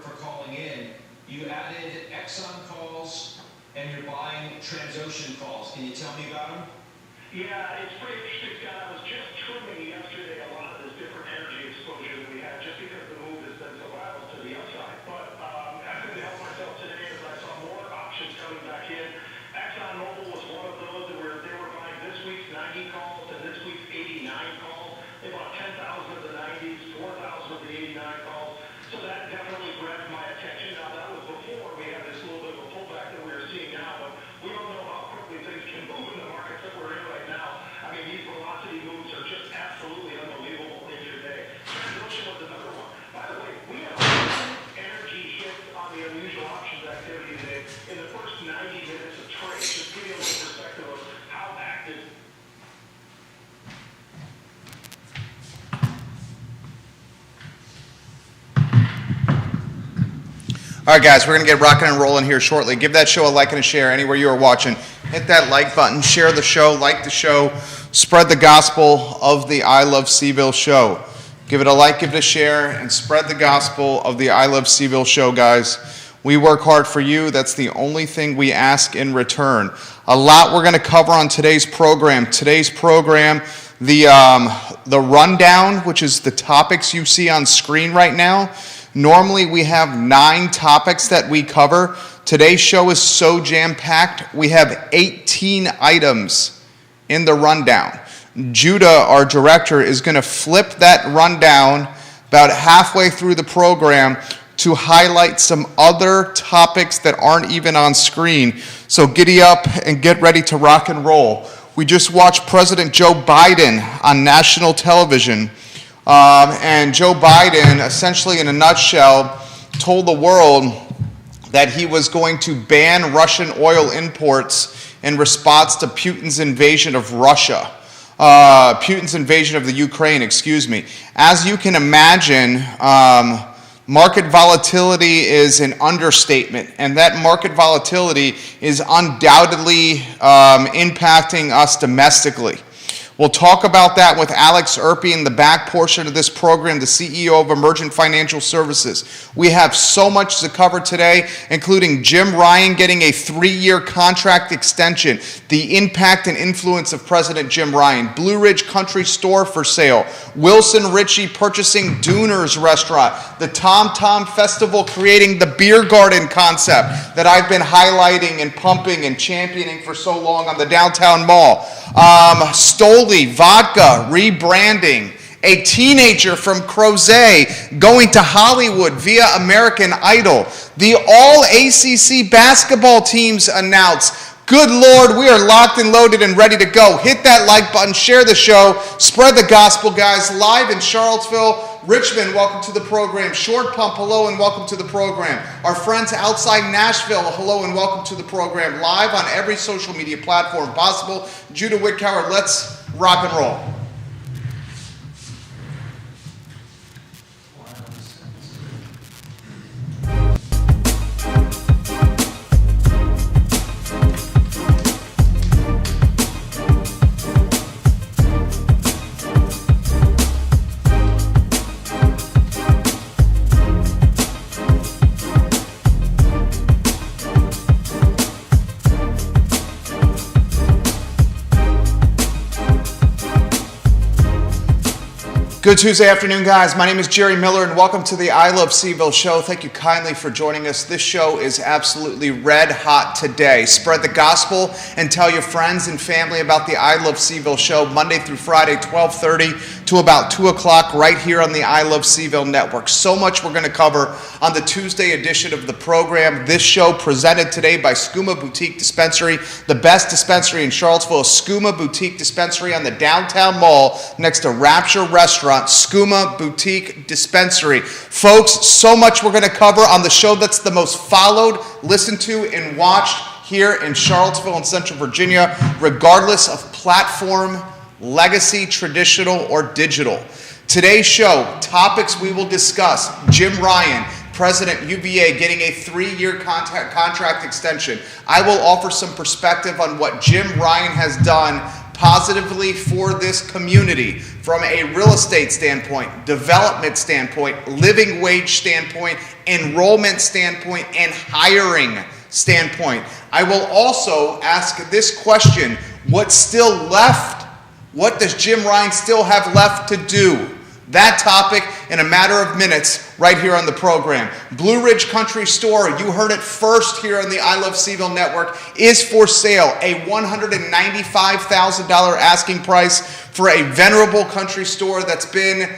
for calling in. You added Exxon calls and you're buying Transocean calls. Can you tell me about them? Yeah, it's pretty interesting, Scott. I was just trimming yesterday a lot of this different energy exposure that we had just because the move has been so violent to the upside. But I couldn't help myself today as I saw more options coming back in. ExxonMobil was one of those that they were buying this week's 90 calls and this week's 89 calls. They bought 10,000 of the 90s, 4,000 of the 89 calls. So that definitely grabbed my attention. Now, that was before we had this little bit of a pullback that we are seeing now, but we don't know how quickly things can move in the markets that we're in right now. I mean, these velocity moves are just absolutely unbelievable intraday. Transocean was another one. By the way, we have energy hits on the unusual options activity today in the first 90 minutes of trade. Just give you a little perspective of how active. All right, guys, we're going to get rocking and rolling here shortly. Give that show a like and a share anywhere you are watching. Hit that like button, share the show, like the show, spread the gospel of the I Love Seville show. Give it a like, give it a share, and spread the gospel of the I Love Seville show, guys. We work hard for you. That's the only thing we ask in return. A lot we're going to cover on today's program. Today's program, the rundown, which is the topics you see on screen right now. Normally, we have 9 topics that we cover. Today's show is so jam-packed, we have 18 items in the rundown. Judah, our director, is going to flip that rundown about halfway through the program to highlight some other topics that aren't even on screen. So giddy up and get ready to rock and roll. We just watched President Joe Biden on national television. And Joe Biden, essentially in a nutshell, told the world that he was going to ban Russian oil imports in response to Putin's invasion of Russia. Putin's invasion of the Ukraine, excuse me. As you can imagine, market volatility is an understatement, and that market volatility is undoubtedly impacting us domestically. We'll talk about that with Alex Erpy in the back portion of this program, the CEO of Emergent Financial Services. We have so much to cover today, including Jim Ryan getting a 3-year contract extension, the impact and influence of President Jim Ryan, Blue Ridge Country Store for sale, Wilson Ritchie purchasing Dooner's Restaurant, the Tom Tom Festival creating the beer garden concept that I've been highlighting and pumping and championing for so long on the downtown mall. Stoli Vodka rebranding, a teenager from Crozet going to Hollywood via American Idol, the all ACC basketball teams announced. Good Lord, we are locked and loaded and ready to go. Hit that like button, share the show, spread the gospel, guys. Live in Charlottesville, Richmond, welcome to the program. Short Pump, hello and welcome to the program. Our friends outside Nashville, hello and welcome to the program. Live on every social media platform possible. Judah Wickhauer, let's rock and roll. Good Tuesday afternoon, guys. My name is Jerry Miller, and welcome to the I Love Seville show. Thank you kindly for joining us. This show is absolutely red hot today. Spread the gospel and tell your friends and family about the I Love Seville show Monday through Friday, 12:30 to about 2 o'clock right here on the I Love Seville network. So much we're going to cover on the Tuesday edition of the program. This show presented today by Skooma Boutique Dispensary, the best dispensary in Charlottesville, Skooma Boutique Dispensary on the downtown mall next to Rapture Restaurant. Skooma Boutique Dispensary. Folks, so much we're going to cover on the show that's the most followed, listened to, and watched here in Charlottesville and Central Virginia, regardless of platform, legacy, traditional, or digital. Today's show, topics we will discuss: Jim Ryan, President UVA, getting a 3-year contract extension. I will offer some perspective on what Jim Ryan has done positively for this community from a real estate standpoint, development standpoint, living wage standpoint, enrollment standpoint, and hiring standpoint. I will also ask this question: what's still left? What does Jim Ryan still have left to do? That topic in a matter of minutes right here on the program. Blue Ridge Country Store, you heard it first here on the I Love Seville Network, is for sale. A $195,000 asking price for a venerable country store that's been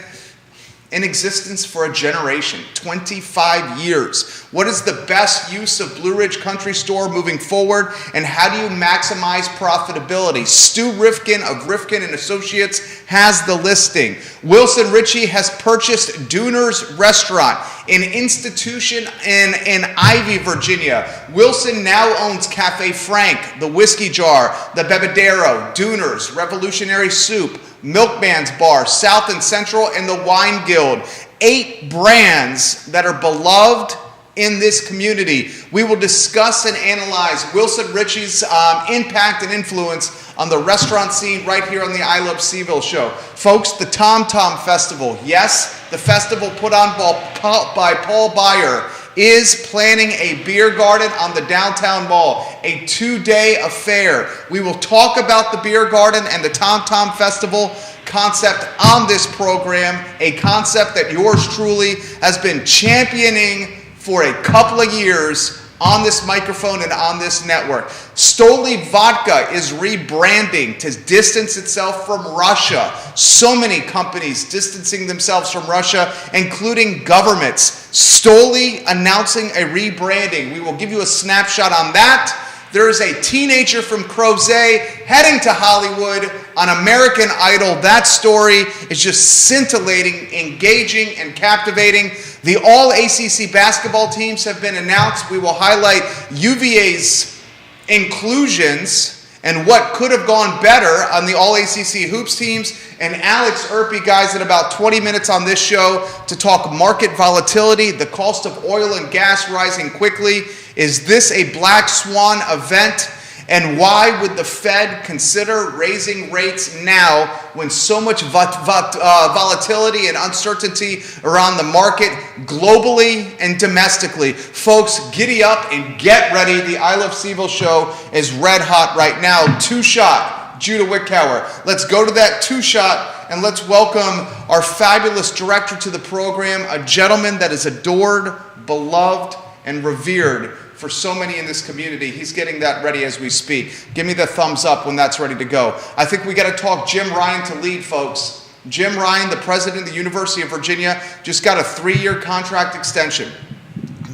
in existence for a generation, 25 years. What is the best use of Blue Ridge Country Store moving forward, and how do you maximize profitability? Stu Rifkin of Rifkin and Associates has the listing. Wilson Ritchie has purchased Dooner's Restaurant, an institution in Ivy, Virginia. Wilson now owns Cafe Frank, the Whiskey Jar, the Bebedero, Dooner's, Revolutionary Soup, Milkman's Bar, South and Central, and the Wine Guild. 8 brands that are beloved in this community. We will discuss and analyze Wilson Ritchie's impact and influence on the restaurant scene right here on the I Love Seville show. Folks, the Tom Tom Festival, yes, the festival put on by Paul Beyer, is planning a beer garden on the downtown mall, a 2-day affair. We will talk about the beer garden and the Tom Tom Festival concept on this program, a concept that yours truly has been championing for a couple of years on this microphone and on this network. Stoli Vodka is rebranding to distance itself from Russia. So many companies distancing themselves from Russia, including governments. Stoli announcing a rebranding. We will give you a snapshot on that. There is a teenager from Crozet heading to Hollywood on American Idol. That story is just scintillating, engaging, and captivating. The all ACC basketball teams have been announced. We will highlight UVA's inclusions and what could have gone better on the all ACC hoops teams. And Alex Erpy, guys, in about 20 minutes on this show to talk market volatility, the cost of oil and gas rising quickly. Is this a black swan event? And why would the Fed consider raising rates now when so much volatility and uncertainty around the market globally and domestically? Folks, giddy up and get ready. The I Love Seville show is red hot right now. 2-shot, Judah Wickhauer. Let's go to that 2-shot and let's welcome our fabulous director to the program, a gentleman that is adored, beloved, and revered for so many in this community. He's getting that ready as we speak. Give me the thumbs up when that's ready to go. I think we got to talk Jim Ryan to lead, folks. Jim Ryan, the president of the University of Virginia, just got a 3-year contract extension.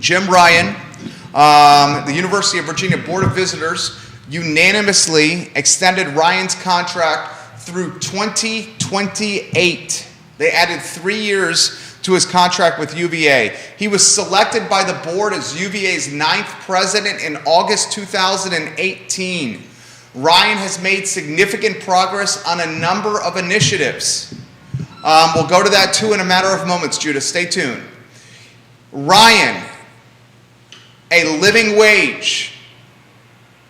Jim Ryan, the University of Virginia Board of Visitors unanimously extended Ryan's contract through 2028. They added 3 years to his contract with UVA. He was selected by the board as UVA's 9th president in August 2018. Ryan has made significant progress on a number of initiatives. We'll go to that too in a matter of moments, Judah. Stay tuned. Ryan, a living wage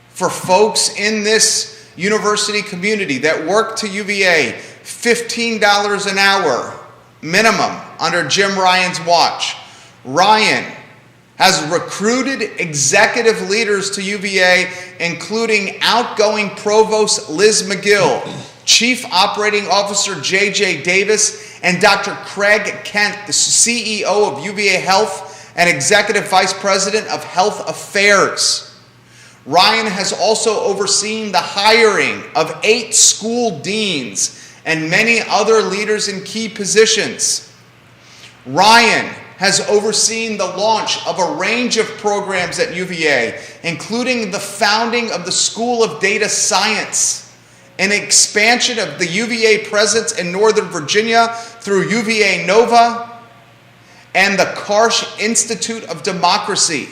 for folks in this university community that work to UVA, $15 an hour minimum under Jim Ryan's watch. Ryan has recruited executive leaders to UVA, including outgoing Provost Liz McGill, Chief Operating Officer J.J. Davis, and Dr. Craig Kent, the CEO of UVA Health and Executive Vice President of Health Affairs. Ryan has also overseen the hiring of 8 school deans and many other leaders in key positions. Ryan has overseen the launch of a range of programs at UVA, including the founding of the School of Data Science, an expansion of the UVA presence in Northern Virginia through UVA Nova, and the Karsh Institute of Democracy.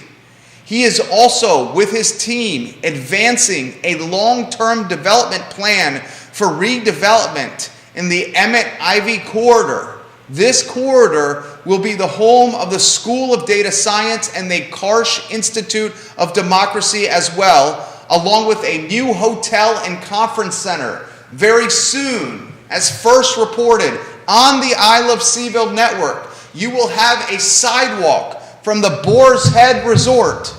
He is also, with his team, advancing a long-term development plan for redevelopment in the Emmett-Ivy corridor. This corridor will be the home of the School of Data Science and the Karsh Institute of Democracy as well, along with a new hotel and conference center. very soon, as first reported on the I Love Seville network, you will have a sidewalk from the Boar's Head Resort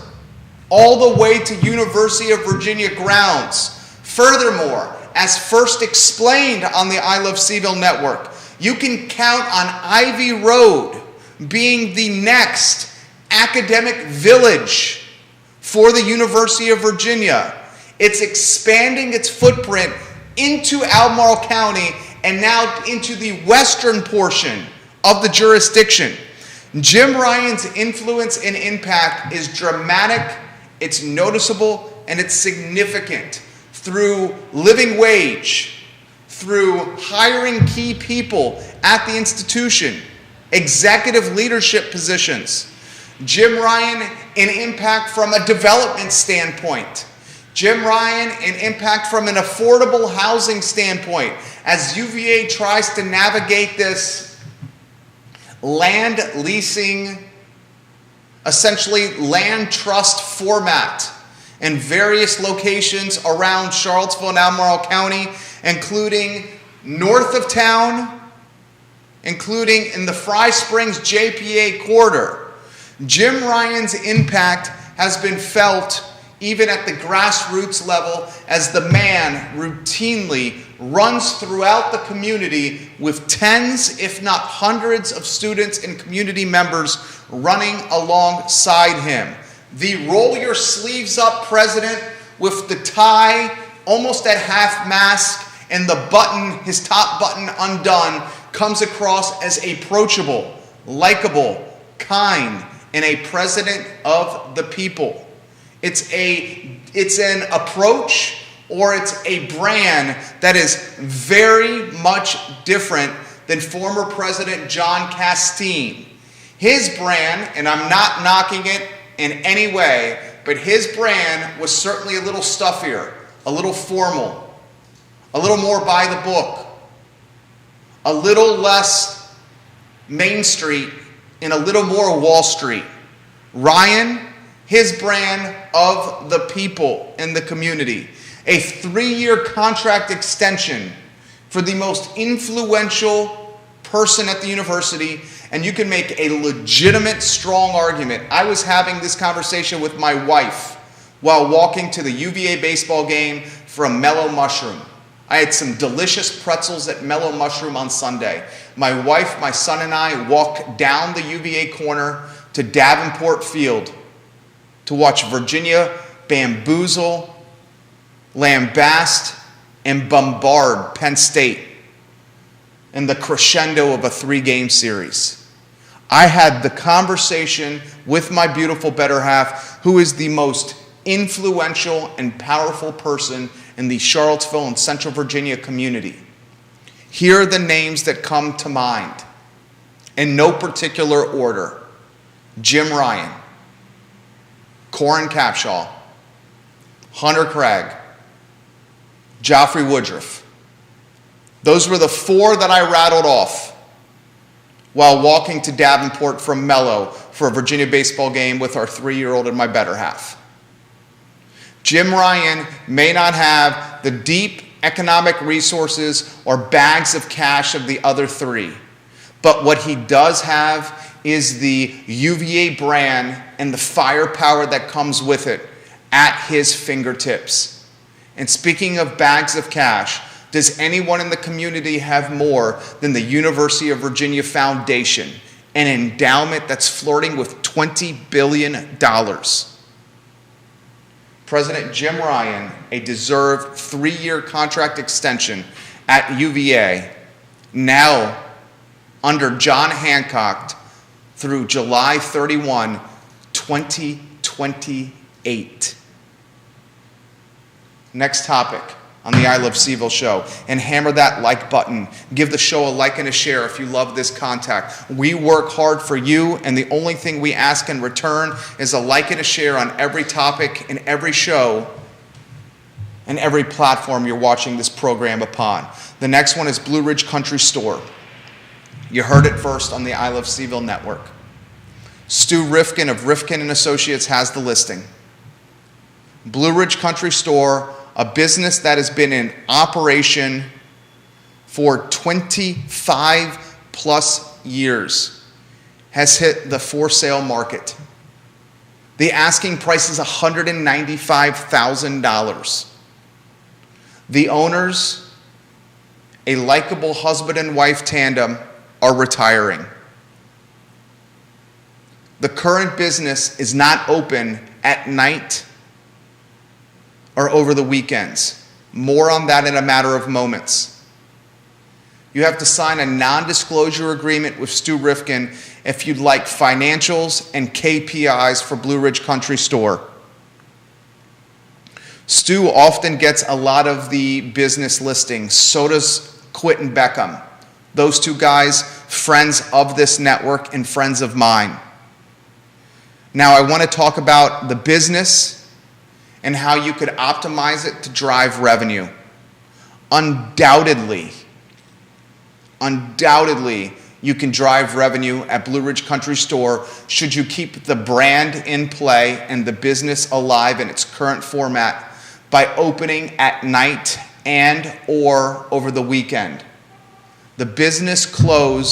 all the way to University of Virginia grounds. Furthermore, as first explained on the I Love Seville network, you can count on Ivy Road being the next academic village for the University of Virginia. It's expanding its footprint into Albemarle County and now into the western portion of the jurisdiction. Jim Ryan's influence and impact is dramatic, it's noticeable, and it's significant through living wage, through hiring key people at the institution, executive leadership positions. Jim Ryan, an impact from a development standpoint. Jim Ryan, an impact from an affordable housing standpoint as UVA tries to navigate this land leasing, essentially land trust format in various locations around Charlottesville and Albemarle County, including north of town, including in the Fry Springs JPA corridor. Jim Ryan's impact has been felt even at the grassroots level as the man routinely runs throughout the community with tens, if not hundreds, of students and community members running alongside him. The roll your sleeves up president with the tie almost at half mast and the button, his top button undone, comes across as approachable, likable, kind, and a president of the people. It's an approach, or it's a brand that is very much different than former President John Castine. His brand, and I'm not knocking it in any way, but his brand was certainly a little stuffier, a little formal, a little more by the book, a little less Main Street, and a little more Wall Street. Ryan, his brand of the people in the community. A 3-year contract extension for the most influential person at the university, and you can make a legitimate, strong argument. I was having this conversation with my wife while walking to the UVA baseball game from Mellow Mushroom. I had some delicious pretzels at Mellow Mushroom on Sunday. My wife, my son, and I walked down the UVA corner to Davenport Field to watch Virginia bamboozle, lambast, and bombard Penn State in the crescendo of a 3-game series. I had the conversation with my beautiful better half, who is the most influential and powerful person in the Charlottesville and Central Virginia community. Here are the names that come to mind, in no particular order. Jim Ryan, Corin Capshaw, Hunter Craig, Joffrey Woodruff. Those were the 4 that I rattled off while walking to Davenport from Mellow for a Virginia baseball game with our 3-year-old and my better half. Jim Ryan may not have the deep economic resources or bags of cash of the other 3, but what he does have is the UVA brand and the firepower that comes with it at his fingertips. And speaking of bags of cash, does anyone in the community have more than the University of Virginia Foundation, an endowment that's flirting with $20 billion? President Jim Ryan, a deserved 3-year contract extension at UVA, now under John Hancock through July 31, 2028. Next topic on the I Love Seville show. And hammer that like button. Give the show a like and a share if you love this content. We work hard for you, and the only thing we ask in return is a like and a share on every topic and every show and every platform you're watching this program upon. The next one is Blue Ridge Country Store. You heard it first on the I Love Seville network. Stu Rifkin of Rifkin & Associates has the listing. Blue Ridge Country Store a business that has been in operation for 25 plus years, has hit the for sale market. The asking price is $195,000. The owners, a likable husband and wife tandem, are retiring. The current business is not open at night or over the weekends. More on that in a matter of moments. You have to sign a non-disclosure agreement with Stu Rifkin if you'd like financials and KPIs for Blue Ridge Country Store. Stu often gets a lot of the business listings. So does Quentin Beckham. Those two guys, friends of this network and friends of mine. Now I want to talk about the business and how you could optimize it to drive revenue. Undoubtedly, you can drive revenue at Blue Ridge Country Store should you keep the brand in play and the business alive in its current format by opening at night and or over the weekend. The business Blue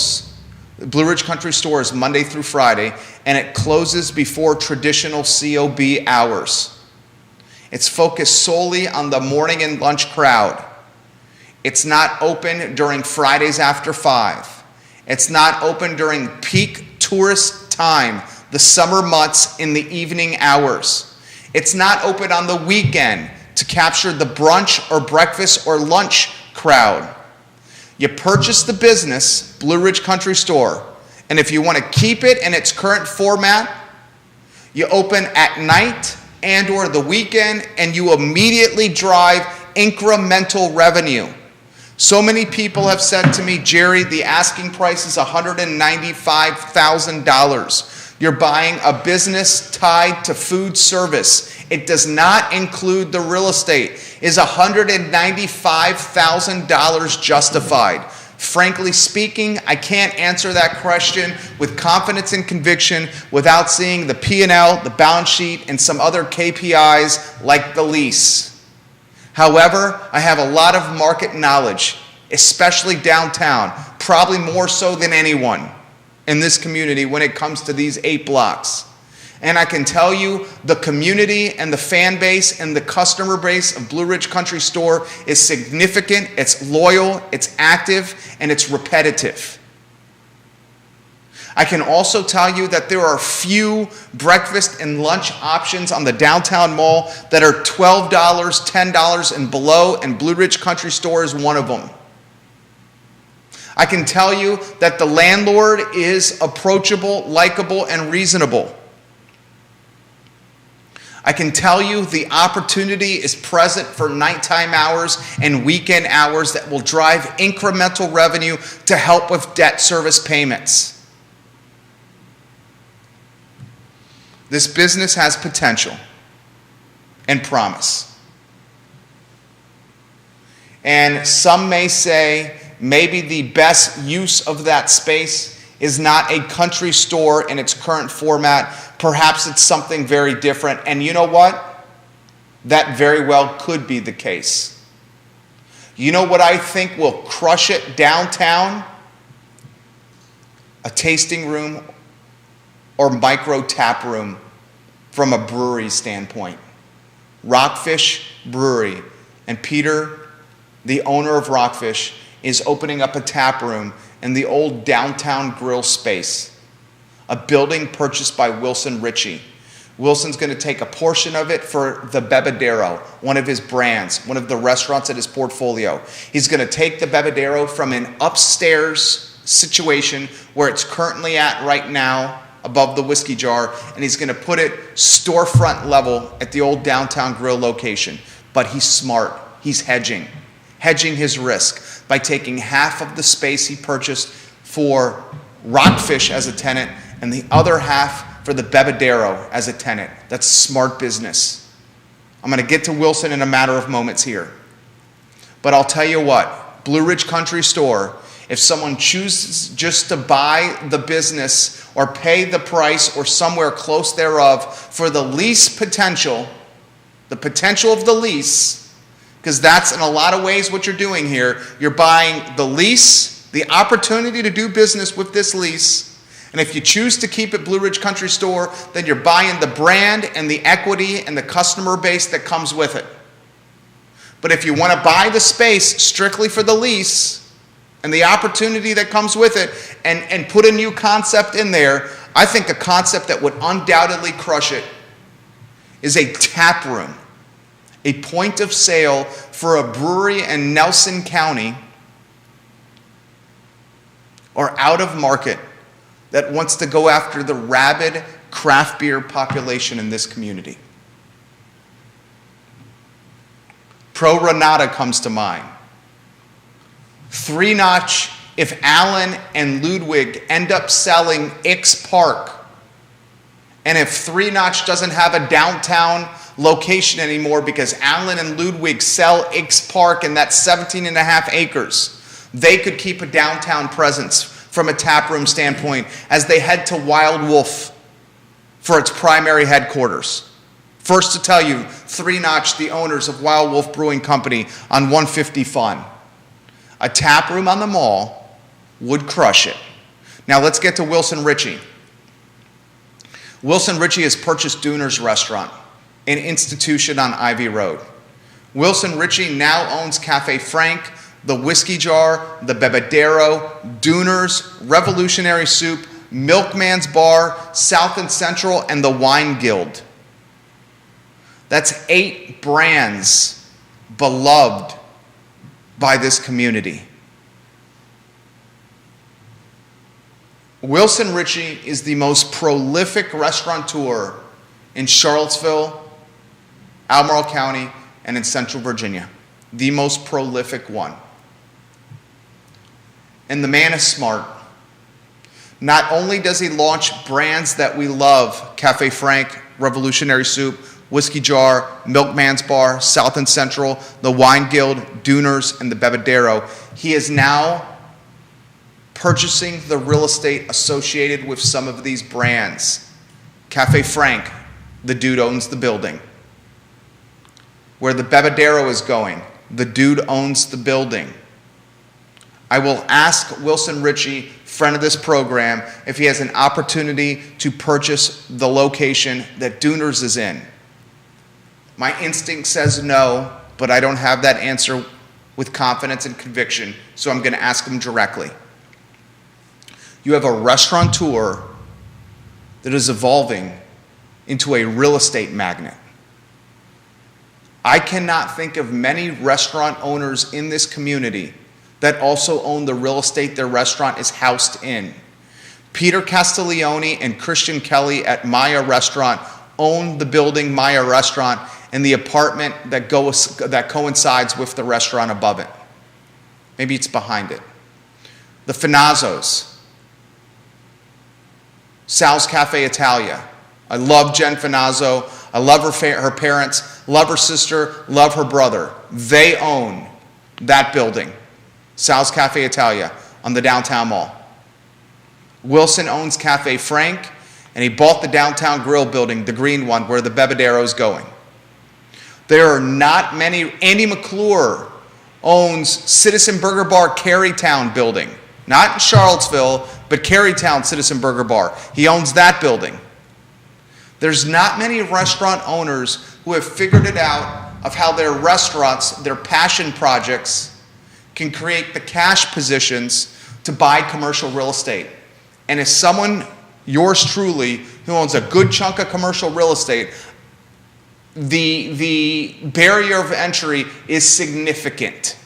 Ridge Country Store is Monday through Friday, and it closes before traditional COB hours. It's focused solely on the morning and lunch crowd. It's not open during Fridays after 5. It's not open during peak tourist time, the summer months in the evening hours. It's not open on the weekend to capture the brunch or breakfast or lunch crowd. You purchase the business, Blue Ridge Country Store, and if you want to keep it in its current format, you open at night and or the weekend, and you immediately drive incremental revenue. So many people have said to me, Jerry, the asking price is $195,000. You're buying a business tied to food service. It does not include the real estate. Is $195,000 justified? Frankly speaking, I can't answer that question with confidence and conviction without seeing the P&L, the balance sheet, and some other KPIs like the lease. However, I have a lot of market knowledge, especially downtown, probably more so than anyone in this community when it comes to these 8 blocks. And I can tell you the community and the fan base and the customer base of Blue Ridge Country Store is significant, it's loyal, it's active, and it's repetitive. I can also tell you that there are few breakfast and lunch options on the downtown mall that are $12, $10 and below, and Blue Ridge Country Store is one of them. I can tell you that the landlord is approachable, likable, and reasonable. I can tell you the opportunity is present for nighttime hours and weekend hours that will drive incremental revenue to help with debt service payments. This business has potential and promise. And some may say maybe the best use of that space is not a country store in its current format. Perhaps it's something very different. And you know what? That very well could be the case. You know what I think will crush it downtown? A tasting room or micro tap room from a brewery standpoint. Rockfish Brewery. And Peter, the owner of Rockfish, is opening up a tap room in the old downtown grill space, a building purchased by Wilson Ritchie. Wilson's going to take a portion of it for the Bebedero, one of his brands, one of the restaurants in his portfolio. He's going to take the Bebedero from an upstairs situation where it's currently at right now, above the whiskey jar, and he's going to put it storefront level at the old downtown grill location. But he's smart. He's hedging his risk by taking half of the space he purchased for Rockfish as a tenant and the other half for the Bebedero as a tenant. That's smart business. I'm going to get to Wilson in a matter of moments here. But I'll tell you what, Blue Ridge Country Store, if someone chooses just to buy the business or pay the price or somewhere close thereof for the lease potential, the potential of the lease, because that's in a lot of ways what you're doing here. You're buying the lease, the opportunity to do business with this lease, and if you choose to keep it Blue Ridge Country Store, then you're buying the brand and the equity and the customer base that comes with it. But if you want to buy the space strictly for the lease and the opportunity that comes with it and put a new concept in there, I think a concept that would undoubtedly crush it is a tap room, a point of sale for a brewery in Nelson County or out of market that wants to go after the rabid craft beer population in this community. Pro Renata comes to mind. Three Notch, if Allen and Ludwig end up selling X Park, and if Three Notch doesn't have a downtown location anymore because Allen and Ludwig sell X Park and that's 17.5 acres, they could keep a downtown presence from a taproom standpoint as they head to Wild Wolf for its primary headquarters. First to tell you, Three Notch, the owners of Wild Wolf Brewing Company on 150 Fun. A tap room on the mall would crush it. Now let's get to Wilson Ritchie. Wilson Ritchie has purchased Dooner's Restaurant, an institution on Ivy Road. Wilson Ritchie now owns Cafe Frank, the Whiskey Jar, the Bebedero, Dooner's, Revolutionary Soup, Milkman's Bar, South and Central, and the Wine Guild. That's 8 brands beloved by this community. Wilson Ritchie is the most prolific restaurateur in Charlottesville, Albemarle County, and in Central Virginia. The most prolific one. And the man is smart. Not only does he launch brands that we love, Cafe Frank, Revolutionary Soup, Whiskey Jar, Milkman's Bar, South and Central, the Wine Guild, Dooner's, and the Bebedero, he is now purchasing the real estate associated with some of these brands. Cafe Frank, the dude owns the building. Where the Bebedero is going, the dude owns the building. I will ask Wilson Ritchie, friend of this program, if he has an opportunity to purchase the location that Dooner's is in. My instinct says no, but I don't have that answer with confidence and conviction, so I'm going to ask him directly. You have a restaurateur that is evolving into a real estate magnate. I cannot think of many restaurant owners in this community that also own the real estate their restaurant is housed in. Peter Castiglione and Christian Kelly at Maya Restaurant own the building Maya Restaurant and the apartment that coincides with the restaurant above it. Maybe it's behind it. The Finazzos. Sal's Cafe Italia. I love Jen Finazzo. I love her parents, love her sister, love her brother. They own that building, Sal's Cafe Italia, on the downtown mall. Wilson owns Cafe Frank, and he bought the downtown grill building, the green one, where the Bebedero is going. There are not many. Andy McClure owns Citizen Burger Bar Carytown building. Not in Charlottesville, but Carytown Citizen Burger Bar. He owns that building. There's not many restaurant owners who have figured it out of how their restaurants, their passion projects, can create the cash positions to buy commercial real estate. And as someone, yours truly, who owns a good chunk of commercial real estate, the barrier of entry is significant.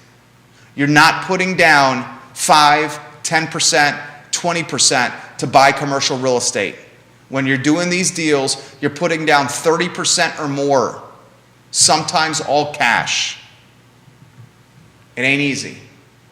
You're not putting down 5, 10%, 20% to buy commercial real estate. When you're doing these deals, you're putting down 30% or more, sometimes all cash. It ain't easy.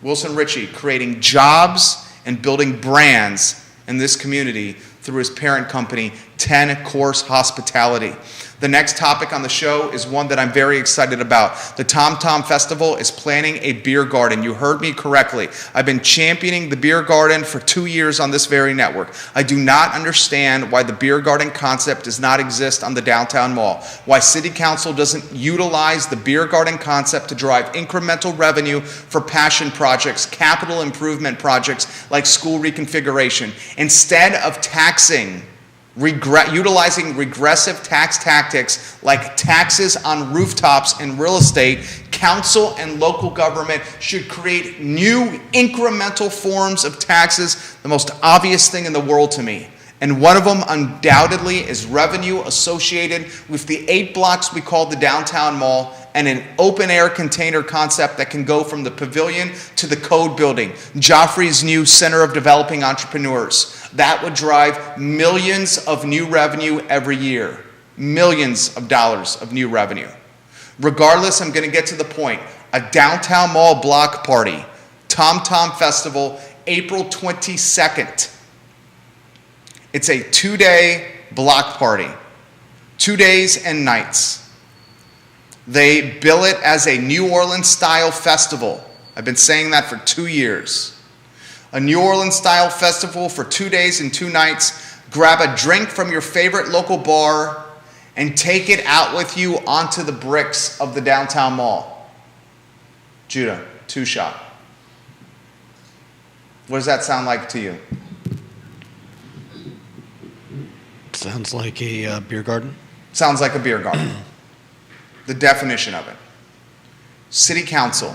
Wilson Ritchie creating jobs and building brands in this community through his parent company, 10-course hospitality. The next topic on the show is one that I'm very excited about. The Tom Tom Festival is planning a beer garden. You heard me correctly. I've been championing the beer garden for 2 years on this very network. I do not understand why the beer garden concept does not exist on the downtown mall, why City Council doesn't utilize the beer garden concept to drive incremental revenue for passion projects, capital improvement projects like school reconfiguration, instead of utilizing regressive tax tactics like taxes on rooftops and real estate. Council and local government should create new incremental forms of taxes, the most obvious thing in the world to me. And one of them undoubtedly is revenue associated with the 8 blocks we call the downtown mall, and an open air container concept that can go from the pavilion to the code building, Joffrey's new Center of Developing Entrepreneurs. That would drive millions of new revenue every year. Millions of dollars of new revenue. Regardless, I'm going to get to the point. A downtown mall block party, Tom Tom Festival, April 22nd. It's a 2-day block party, 2 days and nights. They bill it as a New Orleans-style festival. I've been saying that for 2 years. A New Orleans-style festival for 2 days and 2 nights. Grab a drink from your favorite local bar and take it out with you onto the bricks of the downtown mall. Judah, 2-shot. What does that sound like to you? Sounds like a beer garden. Sounds like a beer garden. The definition of it. City Council,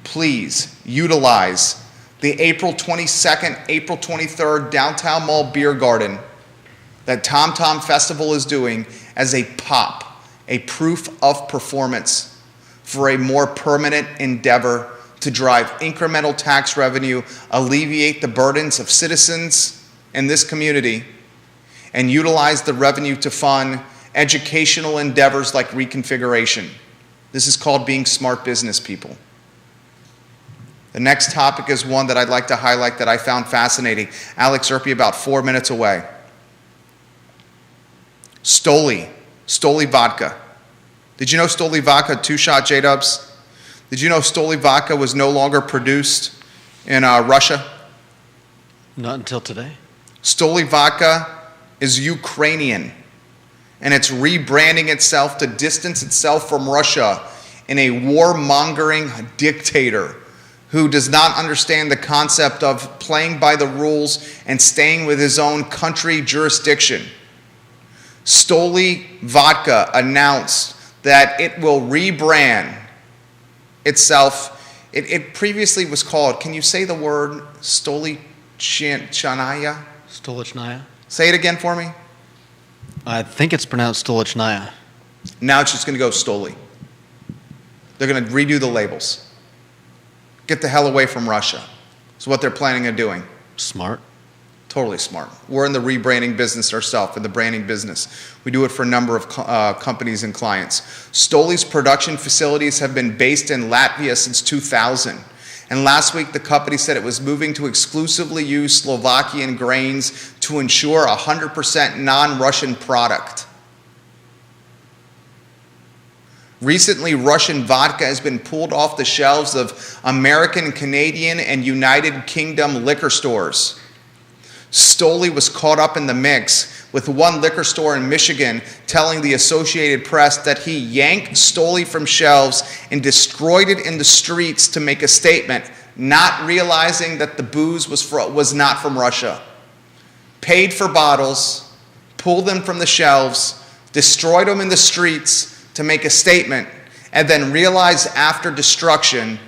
please utilize the April 22nd, April 23rd downtown mall beer garden that Tom Tom Festival is doing as a pop, a proof of performance for a more permanent endeavor to drive incremental tax revenue, alleviate the burdens of citizens in this community, and utilize the revenue to fund educational endeavors like reconfiguration. This is called being smart business people. The next topic is one that I'd like to highlight that I found fascinating. Alex Erpy, about 4 minutes away. Stoli vodka. Did you know Stoli vodka, 2-shot J-Dubs? Did you know Stoli vodka was no longer produced in Russia? Not until today. Stoli vodka is Ukrainian, and it's rebranding itself to distance itself from Russia in a warmongering dictator who does not understand the concept of playing by the rules and staying with his own country jurisdiction. Stoli Vodka announced that it will rebrand itself. It previously was called, can you say the word Stolichnaya? Stolichnaya. Say it again for me. I think it's pronounced Stolichnaya. Now it's just going to go Stoli. They're going to redo the labels. Get the hell away from Russia. That's what they're planning on doing. Smart. Totally smart. We're in the rebranding business ourselves, in the branding business. We do it for a number of companies and clients. Stoli's production facilities have been based in Latvia since 2000. And last week, the company said it was moving to exclusively use Slovakian grains to ensure 100% non-Russian product. Recently, Russian vodka has been pulled off the shelves of American, Canadian, and United Kingdom liquor stores. Stoli was caught up in the mix, with one liquor store in Michigan telling the Associated Press that he yanked Stoli from shelves and destroyed it in the streets to make a statement, not realizing that the booze was not from Russia. Paid for bottles, pulled them from the shelves, destroyed them in the streets to make a statement, and then realized after destruction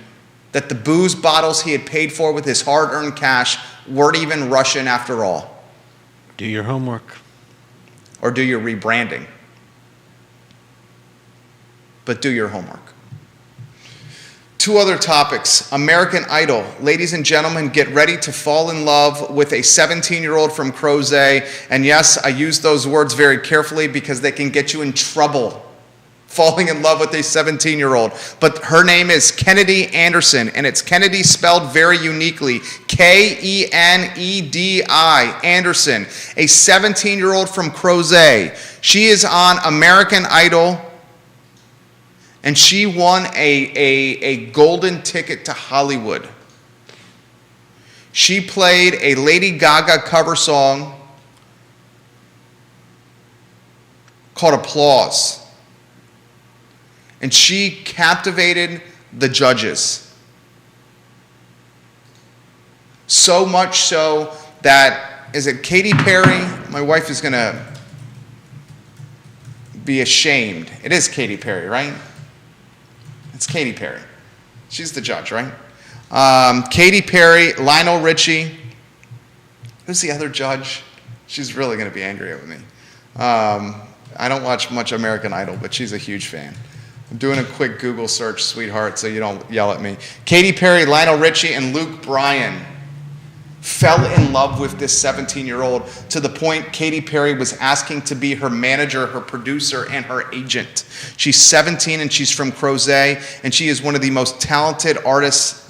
that the booze bottles he had paid for with his hard-earned cash weren't even Russian after all. Do your homework. Or do your rebranding. But do your homework. 2 other topics. American Idol. Ladies and gentlemen, get ready to fall in love with a 17-year-old from Crozet. And yes, I use those words very carefully because they can get you in trouble falling in love with a 17-year-old. But her name is Kennedy Anderson, and it's Kennedy spelled very uniquely. Kenedi, Anderson, a 17-year-old from Crozet. She is on American Idol, and she won a golden ticket to Hollywood. She played a Lady Gaga cover song called Applause. And she captivated the judges. So much so that, is it Katy Perry? My wife is going to be ashamed. It is Katy Perry, right? It's Katy Perry. She's the judge, right? Katy Perry, Lionel Richie. Who's the other judge? She's really going to be angry with me. I don't watch much American Idol, but she's a huge fan. I'm doing a quick Google search, sweetheart, so you don't yell at me. Katy Perry, Lionel Richie, and Luke Bryan fell in love with this 17-year-old to the point Katy Perry was asking to be her manager, her producer, and her agent. She's 17 and she's from Crozet, and she is one of the most talented artists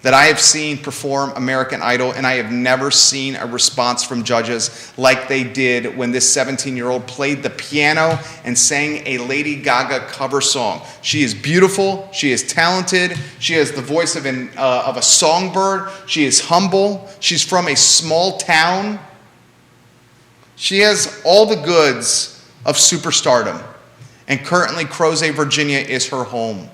that I have seen perform American Idol, and I have never seen a response from judges like they did when this 17-year-old played the piano and sang a Lady Gaga cover song. She is beautiful, she is talented, she has the voice of a songbird, she is humble, she's from a small town. She has all the goods of superstardom, and currently Crozet, Virginia is her home.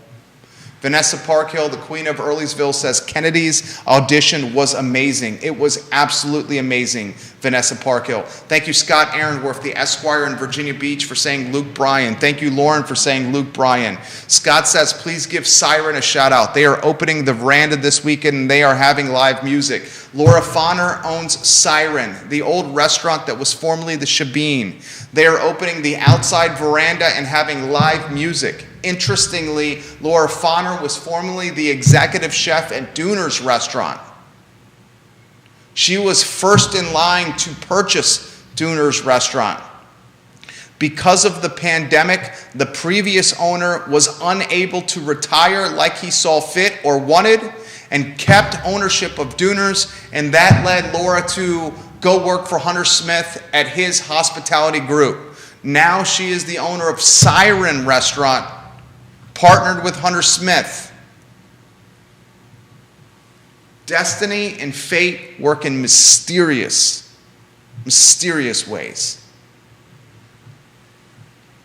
Vanessa Parkhill, the Queen of Earlysville, says Kennedy's audition was amazing. It was absolutely amazing, Vanessa Parkhill. Thank you, Scott Aaronworth, the Esquire in Virginia Beach, for saying Luke Bryan. Thank you, Lauren, for saying Luke Bryan. Scott says, please give Siren a shout out. They are opening the Veranda this weekend, and they are having live music. Laura Fonner owns Siren, the old restaurant that was formerly the Shebeen. They are opening the outside veranda and having live music. Interestingly, Laura Fonner was formerly the executive chef at Dooner's restaurant. She was first in line to purchase Dooner's restaurant. Because of the pandemic, the previous owner was unable to retire like he saw fit or wanted and kept ownership of Dooner's, and that led Laura to go work for Hunter Smith at his hospitality group. Now she is the owner of Siren Restaurant, partnered with Hunter Smith. Destiny and fate work in mysterious ways.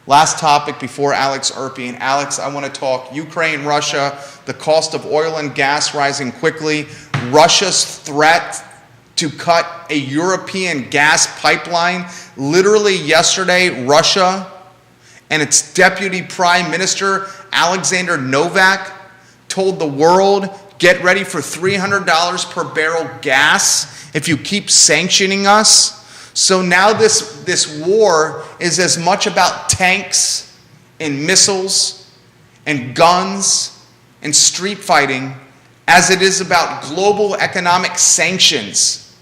Last topic before Alex Erpy. And Alex, I want to talk Ukraine, Russia, the cost of oil and gas rising quickly, Russia's threat to cut a European gas pipeline. Literally yesterday, Russia and its deputy prime minister, Alexander Novak, told the world, get ready for $300 per barrel gas if you keep sanctioning us. So now this war is as much about tanks and missiles and guns and street fighting as it is about global economic sanctions.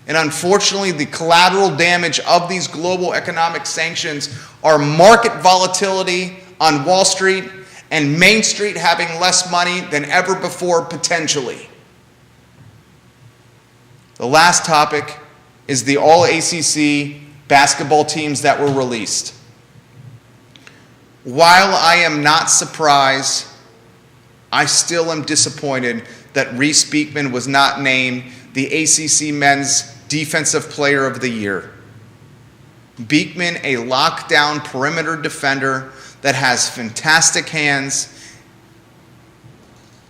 And unfortunately, the collateral damage of these global economic sanctions are market volatility on Wall Street and Main Street having less money than ever before potentially. The last topic is the All-ACC basketball teams that were released. While I am not surprised, I still am disappointed that Reese Beekman was not named the ACC Men's Defensive Player of the Year. Beekman, a lockdown perimeter defender that has fantastic hands,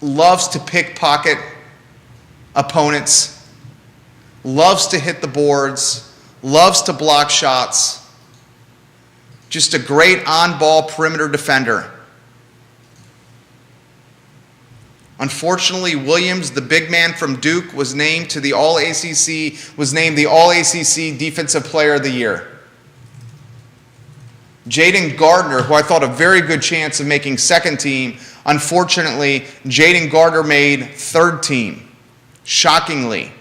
loves to pickpocket opponents, loves to hit the boards, loves to block shots. Just a great on-ball perimeter defender. Unfortunately, Williams, the big man from Duke, was named the All-ACC Defensive Player of the Year. Jaden Gardner, who I thought a very good chance of making second team, unfortunately, Jaden Gardner made third team, shockingly.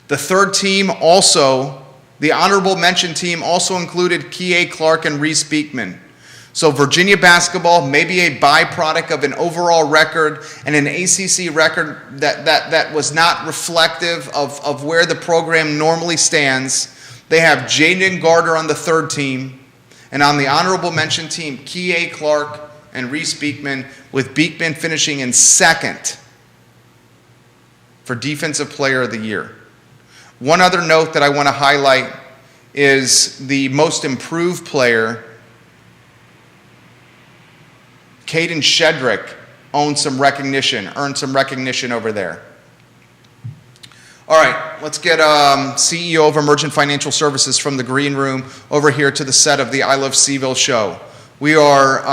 The third team also The honorable mention team also included Acc Clark and Reese Beekman. So Virginia basketball may be a byproduct of an overall record and an ACC record that was not reflective of where the program normally stands. They have Jaden Gardner on the third team, and on the honorable mention team, Acc Clark and Reese Beekman, with Beekman finishing in second for Defensive Player of the Year. One other note that I want to highlight is the most improved player, Caden Shedrick, earned some recognition over there. All right, let's get CEO of Emergent Financial Services from the green room over here to the set of the I Love Seville show. We are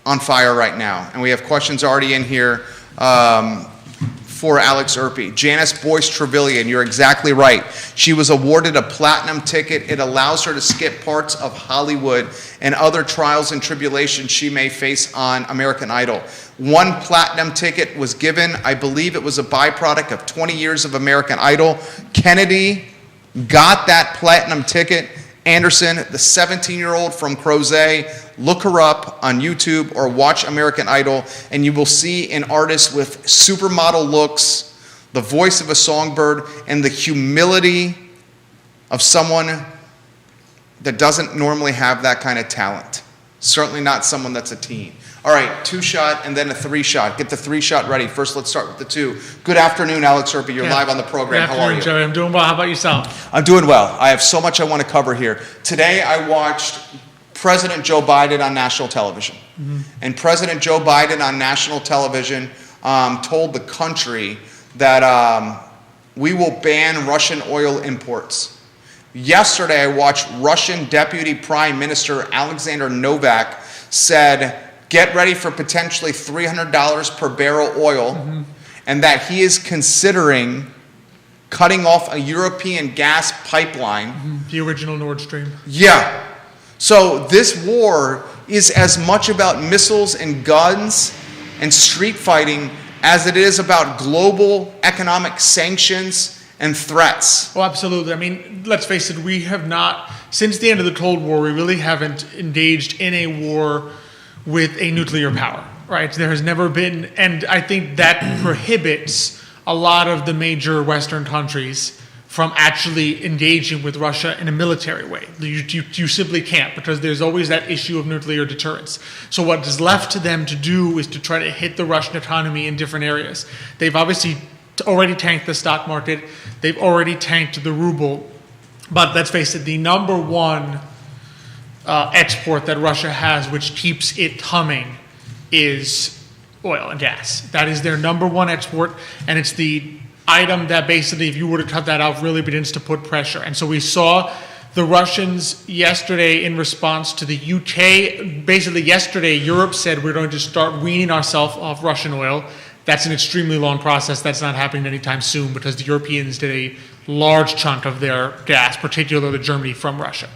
on fire right now, and we have questions already in here for Alex Erpy. Janice Boyce Trevelyan, you're exactly right. She was awarded a platinum ticket. It allows her to skip parts of Hollywood and other trials and tribulations she may face on American Idol. One platinum ticket was given. I believe it was a byproduct of 20 years of American Idol. Kennedy got that platinum ticket. Anderson, the 17-year-old from Crozet, look her up on YouTube or watch American Idol, and you will see an artist with supermodel looks, the voice of a songbird, and the humility of someone that doesn't normally have that kind of talent. Certainly not someone that's a teen. All right, 2-shot and then a 3-shot. Get the 3-shot ready. First, let's start with the 2. Good afternoon, Alex Erpy. You're live on the program. How are you? Joey. I'm doing well. How about yourself? I'm doing well. I have so much I want to cover here. Today, I watched President Joe Biden on national television. And President Joe Biden on national television told the country that we will ban Russian oil imports. Yesterday, I watched Russian Deputy Prime Minister Alexander Novak said, get ready for potentially $300 per barrel oil, and that he is considering cutting off a European gas pipeline. The original Nord Stream. Yeah. So this war is as much about missiles and guns and street fighting as it is about global economic sanctions and threats. Oh, absolutely. I mean, let's face it, we have not, since the end of the Cold War, we really haven't engaged in a war with a nuclear power, right? There has never been, and I think that prohibits a lot of the major Western countries from actually engaging with Russia in a military way. You simply can't, because there's always that issue of nuclear deterrence. So what is left to them to do is to try to hit the Russian economy in different areas. They've obviously already tanked the stock market. They've already tanked the ruble. But let's face it, the number one export that Russia has, which keeps it humming, is oil and gas. That is their number one export, and it's the item that basically, if you were to cut that out, really begins to put pressure. And so we saw the Russians yesterday in response to the UK. Basically yesterday, Europe said we're going to start weaning ourselves off Russian oil. That's an extremely long process. That's not happening anytime soon, because the Europeans did a large chunk of their gas, particularly Germany, from Russia.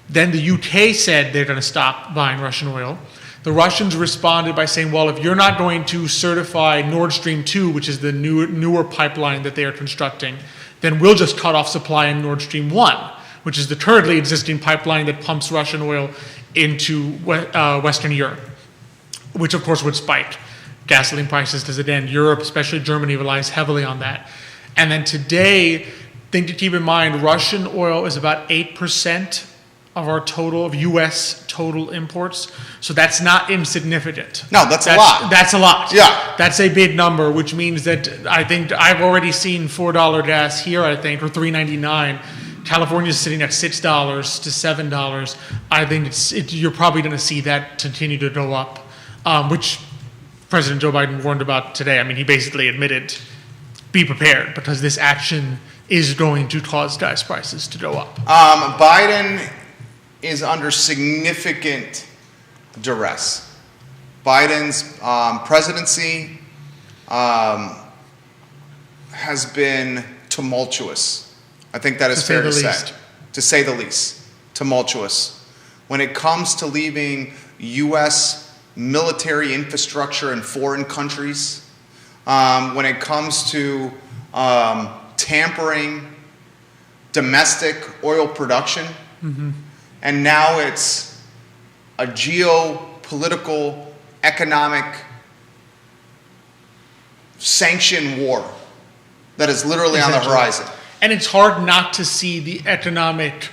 Then the UK said they're going to stop buying Russian oil. The Russians responded by saying, well, if you're not going to certify Nord Stream 2, which is the newer pipeline that they are constructing, then we'll just cut off supply in Nord Stream 1, which is the currently existing pipeline that pumps Russian oil into Western Europe, which of course would spike gasoline prices to the end. Europe, especially Germany, relies heavily on that. And then today, thing to keep in mind, Russian oil is about 8% of our total, of U.S. total imports. So that's not insignificant. No, that's a lot. That's a lot. Yeah. That's a big number, which means that I think I've already seen $4 gas here, I think, or $3.99. California's sitting at $6 to $7. I think you're probably going to see that continue to go up, which President Joe Biden warned about today. I mean, he basically admitted, be prepared, because this action is going to cause gas prices to go up. Biden is under significant duress. Biden's presidency has been tumultuous. I think that is fair to say. To say the least. Tumultuous. When it comes to leaving U.S. military infrastructure in foreign countries, when it comes to tampering domestic oil production, and now it's a geopolitical, economic sanction war that is literally on the horizon. And it's hard not to see the economic,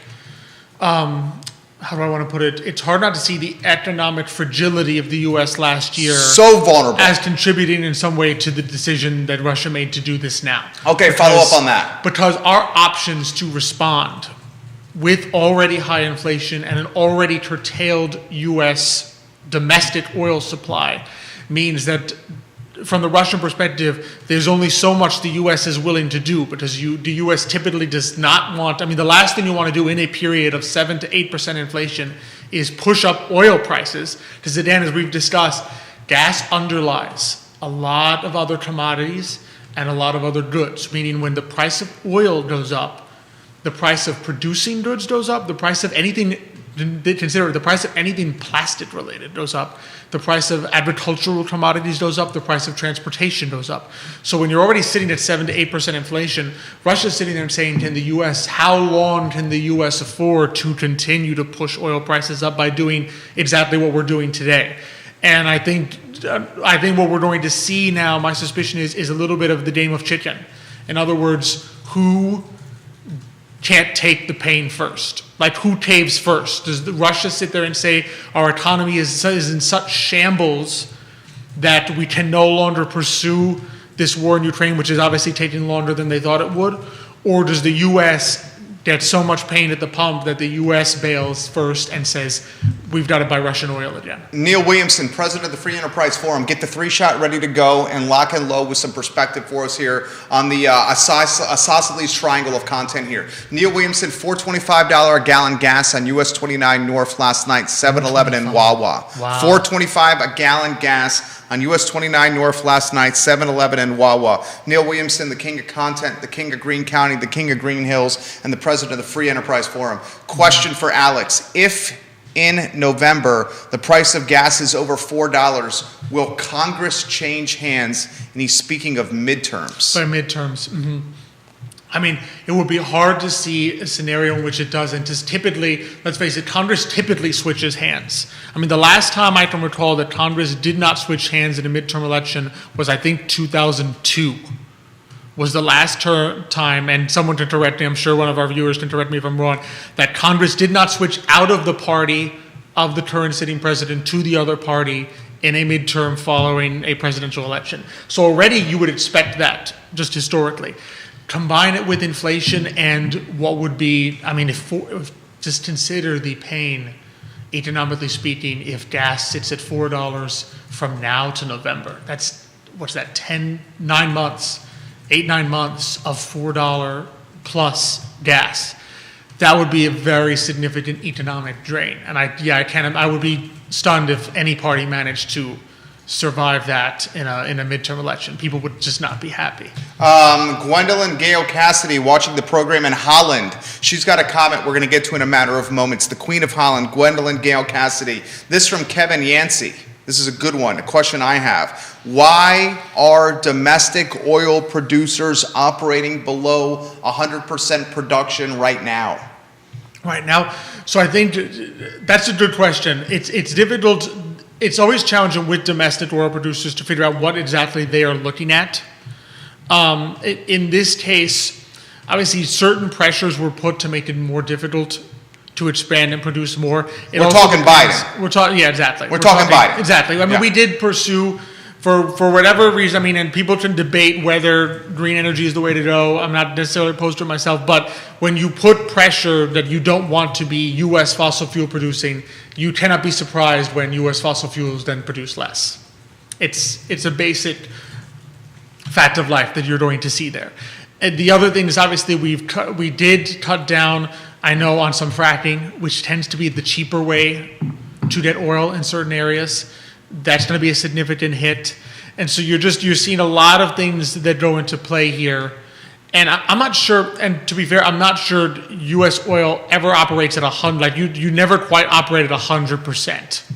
how do I want to put it? It's hard not to see the economic fragility of the U.S. last year So vulnerable. as contributing in some way to the decision that Russia made to do this now. Okay, follow up on that. Because our options to respond with already high inflation and an already curtailed U.S. domestic oil supply means that from the Russian perspective, there's only so much the U.S. is willing to do, because the U.S. typically does not want, I mean, the last thing you want to do in a period of 7 to 8% inflation is push up oil prices, because again, as we've discussed, gas underlies a lot of other commodities and a lot of other goods, meaning when the price of oil goes up, the price of producing goods goes up, the price of anything, consider the price of anything plastic related goes up, the price of agricultural commodities goes up, the price of transportation goes up. So when you're already sitting at 7 to 8% inflation, Russia's sitting there and saying, can the U.S., how long can the U.S. afford to continue to push oil prices up by doing exactly what we're doing today? And I think what we're going to see now, my suspicion is a little bit of the game of chicken. In other words, who can't take the pain first? Like, who caves first? Does Russia sit there and say our economy is in such shambles that we can no longer pursue this war in Ukraine, which is obviously taking longer than they thought it would? Or does the U.S. get so much pain at the pump that the U.S. bails first and says, we've got to buy Russian oil again? Neil Williamson, president of the Free Enterprise Forum, get the 3-shot ready to go and lock and load with some perspective for us here on the isosceles triangle of content here. Neil Williamson, $4.25 a gallon gas on US 29 North last night, 7-Eleven and Wawa. Wow. $4.25 a gallon gas on US 29 North last night, 7-Eleven and Wawa. Neil Williamson, the king of content, the king of Greene County, the king of Green Hills, and the president of the Free Enterprise Forum. Question for Alex. If in November the price of gas is over $4, will Congress change hands? And he's speaking of midterms. By midterms. I mean, it would be hard to see a scenario in which it doesn't. Because typically, let's face it, Congress typically switches hands. I mean, the last time I can recall that Congress did not switch hands in a midterm election was, I think, 2002. Was the last time, and someone can correct me, I'm sure one of our viewers can correct me if I'm wrong, that Congress did not switch out of the party of the current sitting president to the other party in a midterm following a presidential election. So already you would expect that, just historically. Combine it with inflation and what would be, I mean, if just consider the pain, economically speaking, if gas sits at $4 from now to November. That's, what's that, 9 months. 8-9 months of $4 plus gas. That would be a very significant economic drain. And I would be stunned if any party managed to survive that in a midterm election. People would just not be happy. Gwendolyn Gale Cassidy, watching the program in Holland. She's got a comment we're going to get to in a matter of moments. The Queen of Holland, Gwendolyn Gale Cassidy. This from Kevin Yancey. This is a good one, a question I have. Why are domestic oil producers operating below 100% production right now? Right now, so I think that's a good question. It's difficult. It's always challenging with domestic oil producers to figure out what exactly they are looking at. In this case, obviously certain pressures were put to make it more difficult to expand and produce more. We're talking Biden. We're talking, yeah, exactly. We're talking Biden. Exactly. I mean, Yeah. we did pursue, for whatever reason, I mean, and people can debate whether green energy is the way to go. I'm not necessarily opposed to it myself, but when you put pressure that you don't want to be U.S. fossil fuel producing, you cannot be surprised when U.S. fossil fuels then produce less. It's a basic fact of life that you're going to see there. And the other thing is, obviously, we did cut down, I know, on some fracking, which tends to be the cheaper way to get oil in certain areas. That's going to be a significant hit. And so you're seeing a lot of things that go into play here. And I'm not sure, and to be fair, I'm not sure U.S. oil ever operates at 100, like you never quite operate at 100%,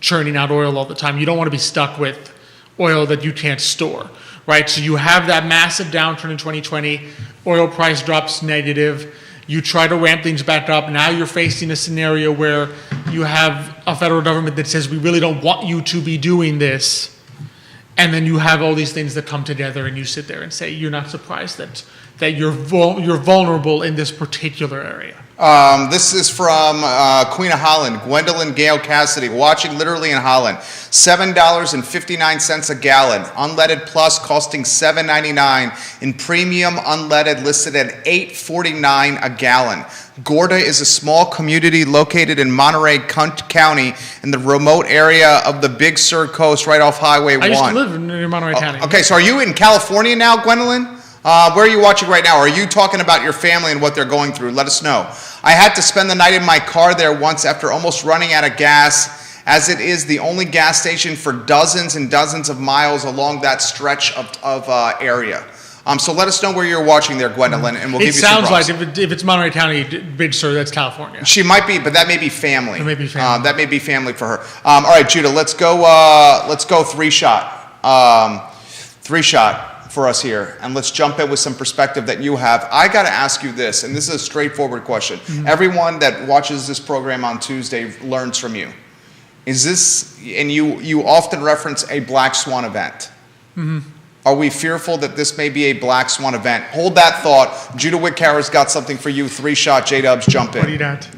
churning out oil all the time. You don't want to be stuck with oil that you can't store, right? So you have that massive downturn in 2020, oil price drops negative, you try to ramp things back up. Now you're facing a scenario where you have a federal government that says, we really don't want you to be doing this. And then you have all these things that come together and you sit there and say, you're not surprised that you're vulnerable in this particular area. This is from Queen of Holland, Gwendolyn Gale Cassidy, watching literally in Holland. $7.59 a gallon, unleaded plus costing $7.99, and premium unleaded listed at $8.49 a gallon. Gorda is a small community located in Monterey County in the remote area of the Big Sur Coast right off Highway 1. I used to live in Monterey County. Okay, so are you in California now, Gwendolyn? Where are you watching right now? Are you talking about your family and what they're going through? Let us know. I had to spend the night in my car there once after almost running out of gas, as it is the only gas station for dozens and dozens of miles along that stretch of area. So let us know where you're watching there, Gwendolyn, and we'll give you some props. It sounds like if it's Monterey County, Big Sur, that's California. She might be, but that may be family. It may be family. That may be family for her. All right, Judah, let's go three-shot. Three-shot for us here, and let's jump in with some perspective that you have. I got to ask you this, and this is a straightforward question. Mm-hmm. Everyone that watches this program on Tuesday learns from you. Is this, and you often reference a black swan event. Mm-hmm. Are we fearful that this may be a black swan event? Hold that thought. Judah Whitcarer's got something for you. Three-shot, J-Dubs, jump in. What do you got?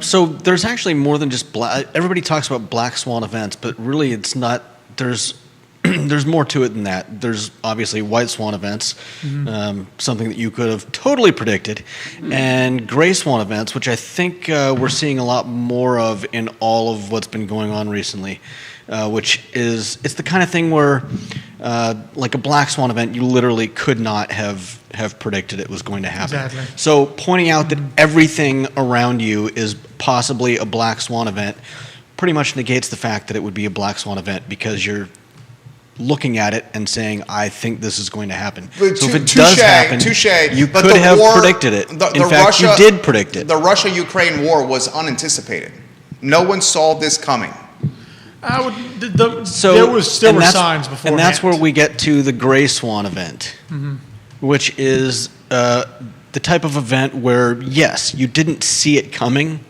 So there's actually more than just everybody talks about black swan events, but really it's not. There's more to it than that. There's obviously white swan events, something that you could have totally predicted, and gray swan events, which I think we're seeing a lot more of in all of what's been going on recently, which is, it's the kind of thing where, like a black swan event, you literally could not have predicted it was going to happen. Exactly. So pointing out that everything around you is possibly a black swan event pretty much negates the fact that it would be a black swan event, because you're looking at it and saying, I think this is going to happen. But so if it does happen, you but could have war, predicted it. In fact, you did predict it. The Russia-Ukraine war was unanticipated. No one saw this coming. There were signs beforehand. And that's where we get to the gray swan event, which is the type of event where, yes, you didn't see it coming,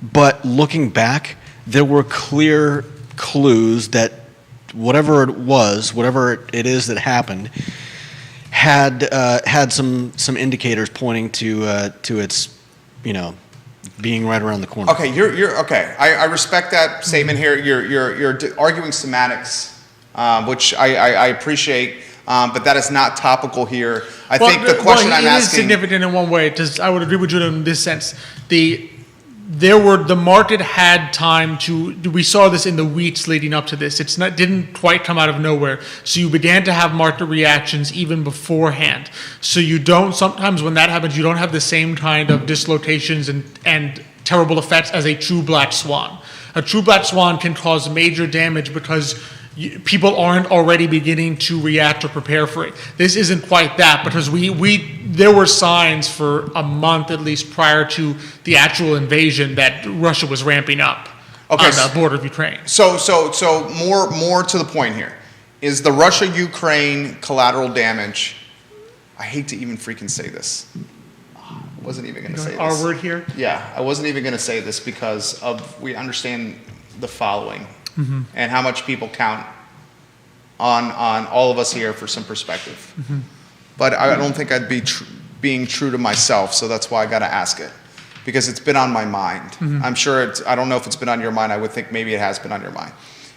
but looking back, there were clear clues that whatever it was, whatever it is that happened, had some indicators pointing to its, being right around the corner. Okay, you're okay. I respect that statement here. You're arguing semantics, which I appreciate, but that is not topical here. I think the question I'm asking is significant in one way. I would agree with you in this sense. The market had time we saw this in the weeks leading up to this. Didn't quite come out of nowhere. So you began to have market reactions even beforehand. So sometimes when that happens, you don't have the same kind of dislocations and terrible effects as a true black swan. A true black swan can cause major damage because people aren't already beginning to react or prepare for it. This isn't quite that, because there were signs for a month at least prior to the actual invasion that Russia was ramping up on the border of Ukraine. So more to the point here is the Russia-Ukraine collateral damage. I hate to even freaking say this. I wasn't even going to say this. Our word here? Yeah, I wasn't even going to say this because we understand the following. Mm-hmm. And how much people count on all of us here for some perspective. Mm-hmm. But I don't think I'd be being true to myself, so that's why I got to ask it, because it's been on my mind. Mm-hmm. I'm sure I don't know if it's been on your mind. I would think maybe it has been on your mind.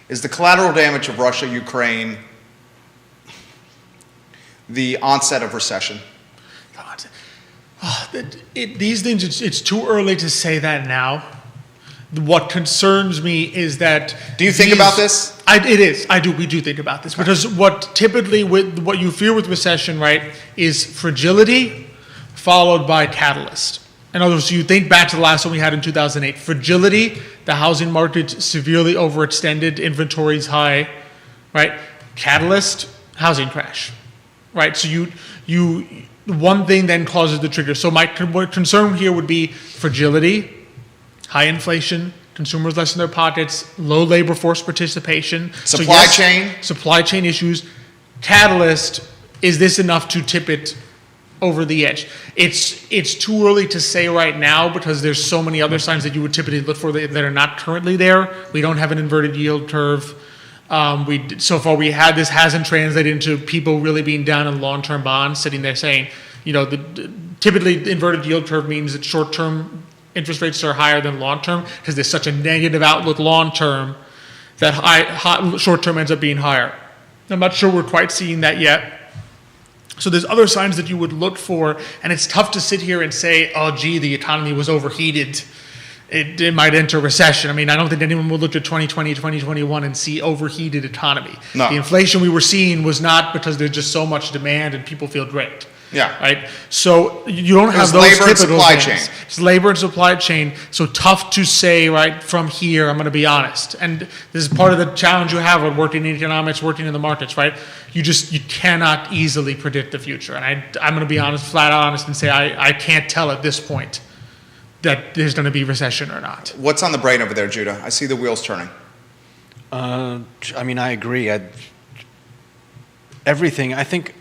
Is the collateral damage of Russia, Ukraine, the onset of recession? These things, it's too early to say that now. What concerns me is that... Do you think about this? It is. We do think about this. Because what you fear with recession, right, is fragility followed by catalyst. In other words, you think back to the last one we had in 2008. Fragility, the housing market severely overextended, inventories high, right? Catalyst, housing crash, right? So one thing then causes the trigger. So my concern here would be fragility, high inflation, consumers less in their pockets, low labor force participation. Supply chain issues, catalyst, is this enough to tip it over the edge? It's too early to say right now because there's so many other signs that you would typically look for that are not currently there. We don't have an inverted yield curve. So far this hasn't translated into people really being down in long-term bonds, sitting there saying, typically the inverted yield curve means that short-term interest rates are higher than long-term because there's such a negative outlook long-term that short-term ends up being higher. I'm not sure we're quite seeing that yet. So there's other signs that you would look for, and it's tough to sit here and say, oh, gee, the economy was overheated. It might enter recession. I mean, I don't think anyone would look at 2020, 2021 and see overheated economy. No. The inflation we were seeing was not because there's just so much demand and people feel great. Yeah. Right? So you don't have those labor and typical supply things. chain. It's labor and supply chain. So tough to say right from here, I'm going to be honest. And this is part of the challenge you have with working in economics, working in the markets, right? You cannot easily predict the future. And I'm going to be honest, flat out honest, and say I can't tell at this point that there's going to be recession or not. What's on the brain over there, Judah? I see the wheels turning. I agree. Everything. I think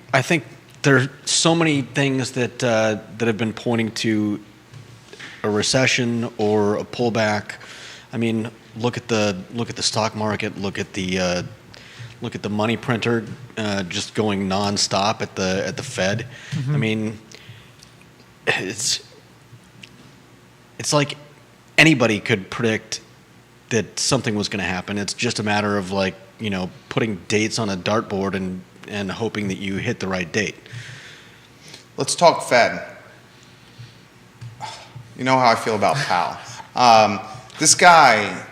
there are so many things that have been pointing to a recession or a pullback. I mean, look at the stock market. Look at the money printer just going nonstop at the Fed. Mm-hmm. I mean, it's like anybody could predict that something was going to happen. It's just a matter of putting dates on a dartboard and hoping that you hit the right date. Let's talk Fed. You know how I feel about Powell. This guy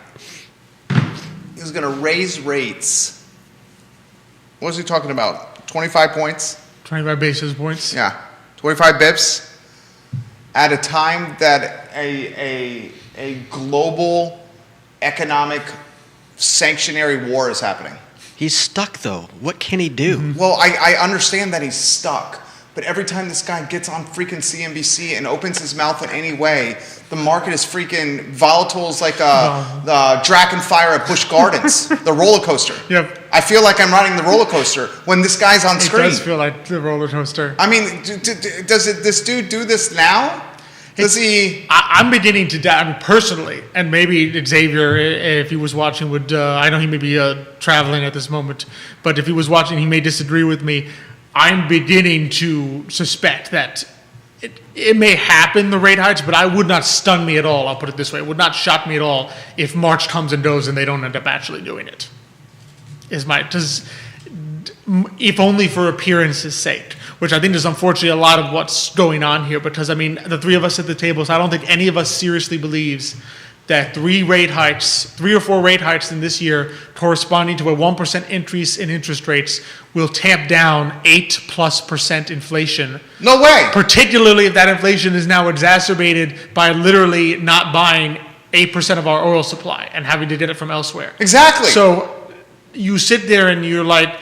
is going to raise rates. What was he talking about? 25 points? 25 basis points. Yeah, 25 bips at a time that a global economic sanctionary war is happening. He's stuck, though. What can he do? Mm-hmm. Well, I understand that he's stuck, but every time this guy gets on freaking CNBC and opens his mouth in any way, the market is freaking volatile as like the Dragon Fire at Busch Gardens, the roller coaster. Yep. I feel like I'm riding the roller coaster when this guy's on screen. It does feel like the roller coaster. I mean, does this dude do this now? Does he? I'm beginning to doubt, personally, and maybe Xavier, if he was watching, would I know he may be traveling at this moment, but if he was watching, he may disagree with me. I'm beginning to suspect that it may happen, the rate hikes, but I would not stun me at all. I'll put it this way: it would not shock me at all if March comes and goes and they don't end up actually doing it. If only for appearance's sake, which I think is unfortunately a lot of what's going on here, because I mean, the three of us at the table, so I don't think any of us seriously believes that 3 or 4 rate hikes in this year corresponding to a 1% increase in interest rates will tamp down 8+% inflation. No way. Particularly if that inflation is now exacerbated by literally not buying 8% of our oil supply and having to get it from elsewhere. Exactly. So you sit there and you're like,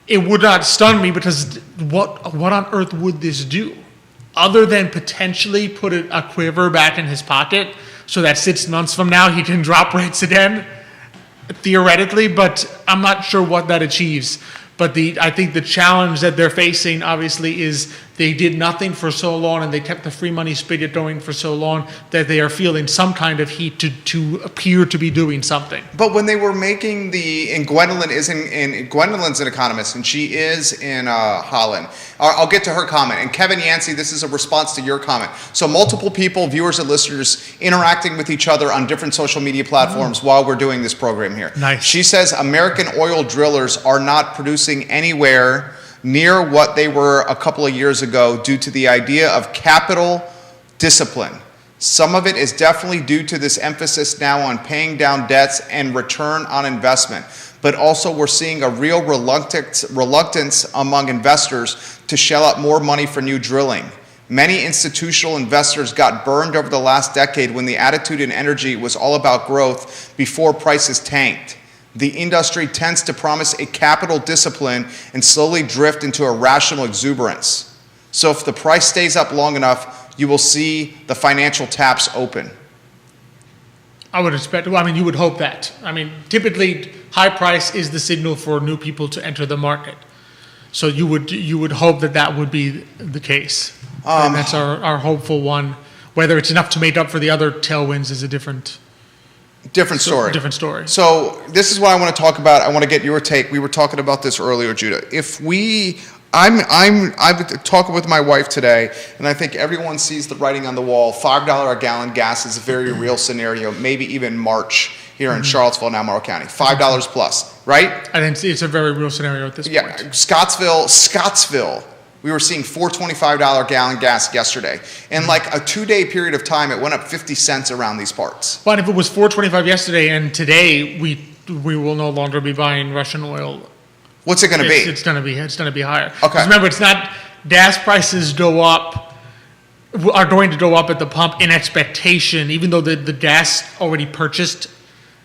it would not stun me because what on earth would this do? Other than potentially put a quiver back in his pocket so that 6 months from now he can drop rates again, theoretically, but I'm not sure what that achieves. But I think the challenge that they're facing, obviously, is they did nothing for so long and they kept the free money spigot going for so long that they are feeling some kind of heat to appear to be doing something. But when they were making Gwendolyn's an economist, and she is in Holland. I'll get to her comment. And Kevin Yancey, this is a response to your comment. So multiple people, viewers and listeners, interacting with each other on different social media platforms while we're doing this program here. Nice. She says American oil drillers are not producing anywhere near what they were a couple of years ago due to the idea of capital discipline. Some of it is definitely due to this emphasis now on paying down debts and return on investment. But also we're seeing a real reluctance among investors to shell out more money for new drilling. Many institutional investors got burned over the last decade when the attitude in energy was all about growth before prices tanked. The industry tends to promise a capital discipline and slowly drift into irrational exuberance. So if the price stays up long enough, you will see the financial taps open. I would expect, you would hope that. Typically, high price is the signal for new people to enter the market. So you would hope that would be the case. And that's our hopeful one. Whether it's enough to make up for the other tailwinds is a different story. Different story. So this is what I want to talk about. I want to get your take. We were talking about this earlier, Judah. I'm talking with my wife today, and I think everyone sees the writing on the wall. $5 a gallon gas is a very real scenario. Maybe even March here in Charlottesville, now Morrow County. $5 plus, right? I think it's a very real scenario at this point. Yeah, Scottsville. We were seeing $4.25 gallon gas yesterday. In like a 2-day period of time, it went up 50 cents around these parts. But if it was $4.25 yesterday and today we will no longer be buying Russian oil, what's it going to be? It's going to be higher. Okay. 'Cause remember, it's not gas prices are going to go up at the pump in expectation, even though the gas already purchased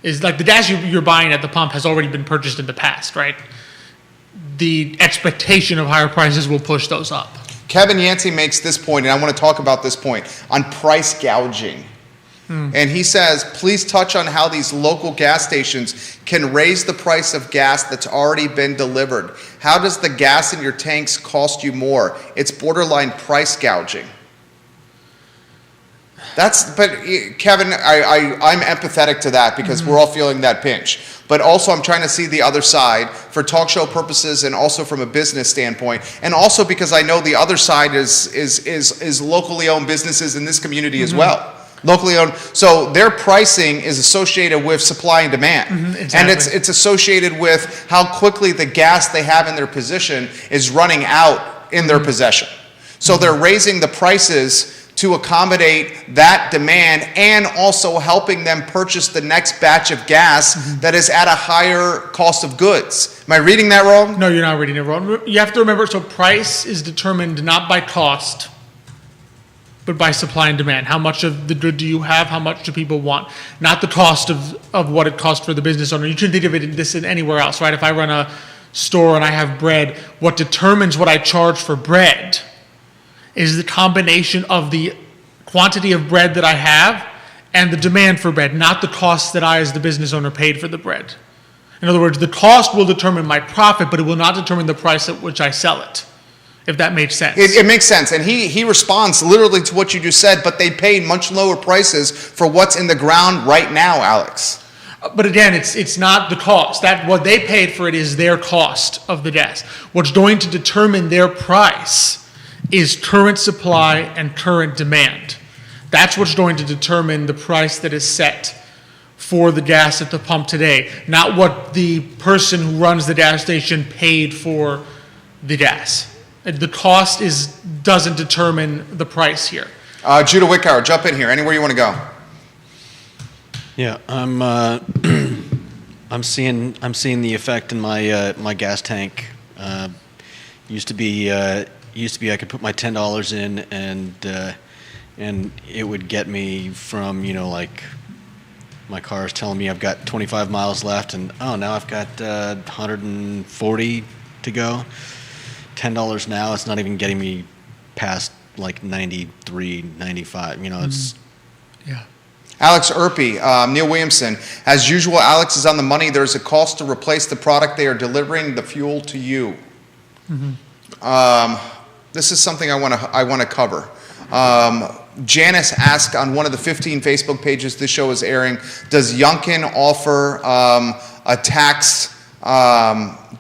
is like the gas you're buying at the pump has already been purchased in the past, right? The expectation of higher prices will push those up. Kevin Yancey makes this point, and I want to talk about this point, on price gouging. And he says, please touch on how these local gas stations can raise the price of gas that's already been delivered. How does the gas in your tanks cost you more? It's borderline price gouging. But Kevin, I'm empathetic to that because we're all feeling that pinch. But also I'm trying to see the other side for talk show purposes and also from a business standpoint. And also because I know the other side is locally owned businesses in this community as well. Locally owned. So their pricing is associated with supply and demand. Exactly. And it's associated with how quickly the gas they have in their position is running out in their possession. So they're raising the prices to accommodate that demand and also helping them purchase the next batch of gas that is at a higher cost of goods. Am I reading that wrong? No, you're not reading it wrong. You have to remember, so price is determined not by cost, but by supply and demand. How much of the good do you have? How much do people want? Not the cost of what it costs for the business owner. You can think of it in anywhere else, right? If I run a store and I have bread, what determines what I charge for bread is the combination of the quantity of bread that I have and the demand for bread, not the cost that I as the business owner paid for the bread. In other words, the cost will determine my profit, but it will not determine the price at which I sell it, if that makes sense. It makes sense. And he responds literally to what you just said, but they paid much lower prices for what's in the ground right now, Alex. But again, it's not the cost. That what they paid for it is their cost of the gas. What's going to determine their price is current supply and current demand. That's what's going to determine the price that is set for the gas at the pump today, not what the person who runs the gas station paid for the gas. The cost doesn't determine the price here. Judah Wickower, jump in here. Anywhere you want to go. Yeah, I'm seeing the effect in my gas tank. Used to be I could put my $10 in and it would get me from, like my car is telling me I've got 25 miles left and now I've got 140 to go. $10 now, it's not even getting me past like 93, 95, it's... Yeah. Alex Erpy, Neil Williamson. As usual, Alex is on the money. There's a cost to replace the product they are delivering, the fuel to you. This is something I want to cover. Janice asked on one of the 15 Facebook pages this show is airing, does Yunkin offer a tax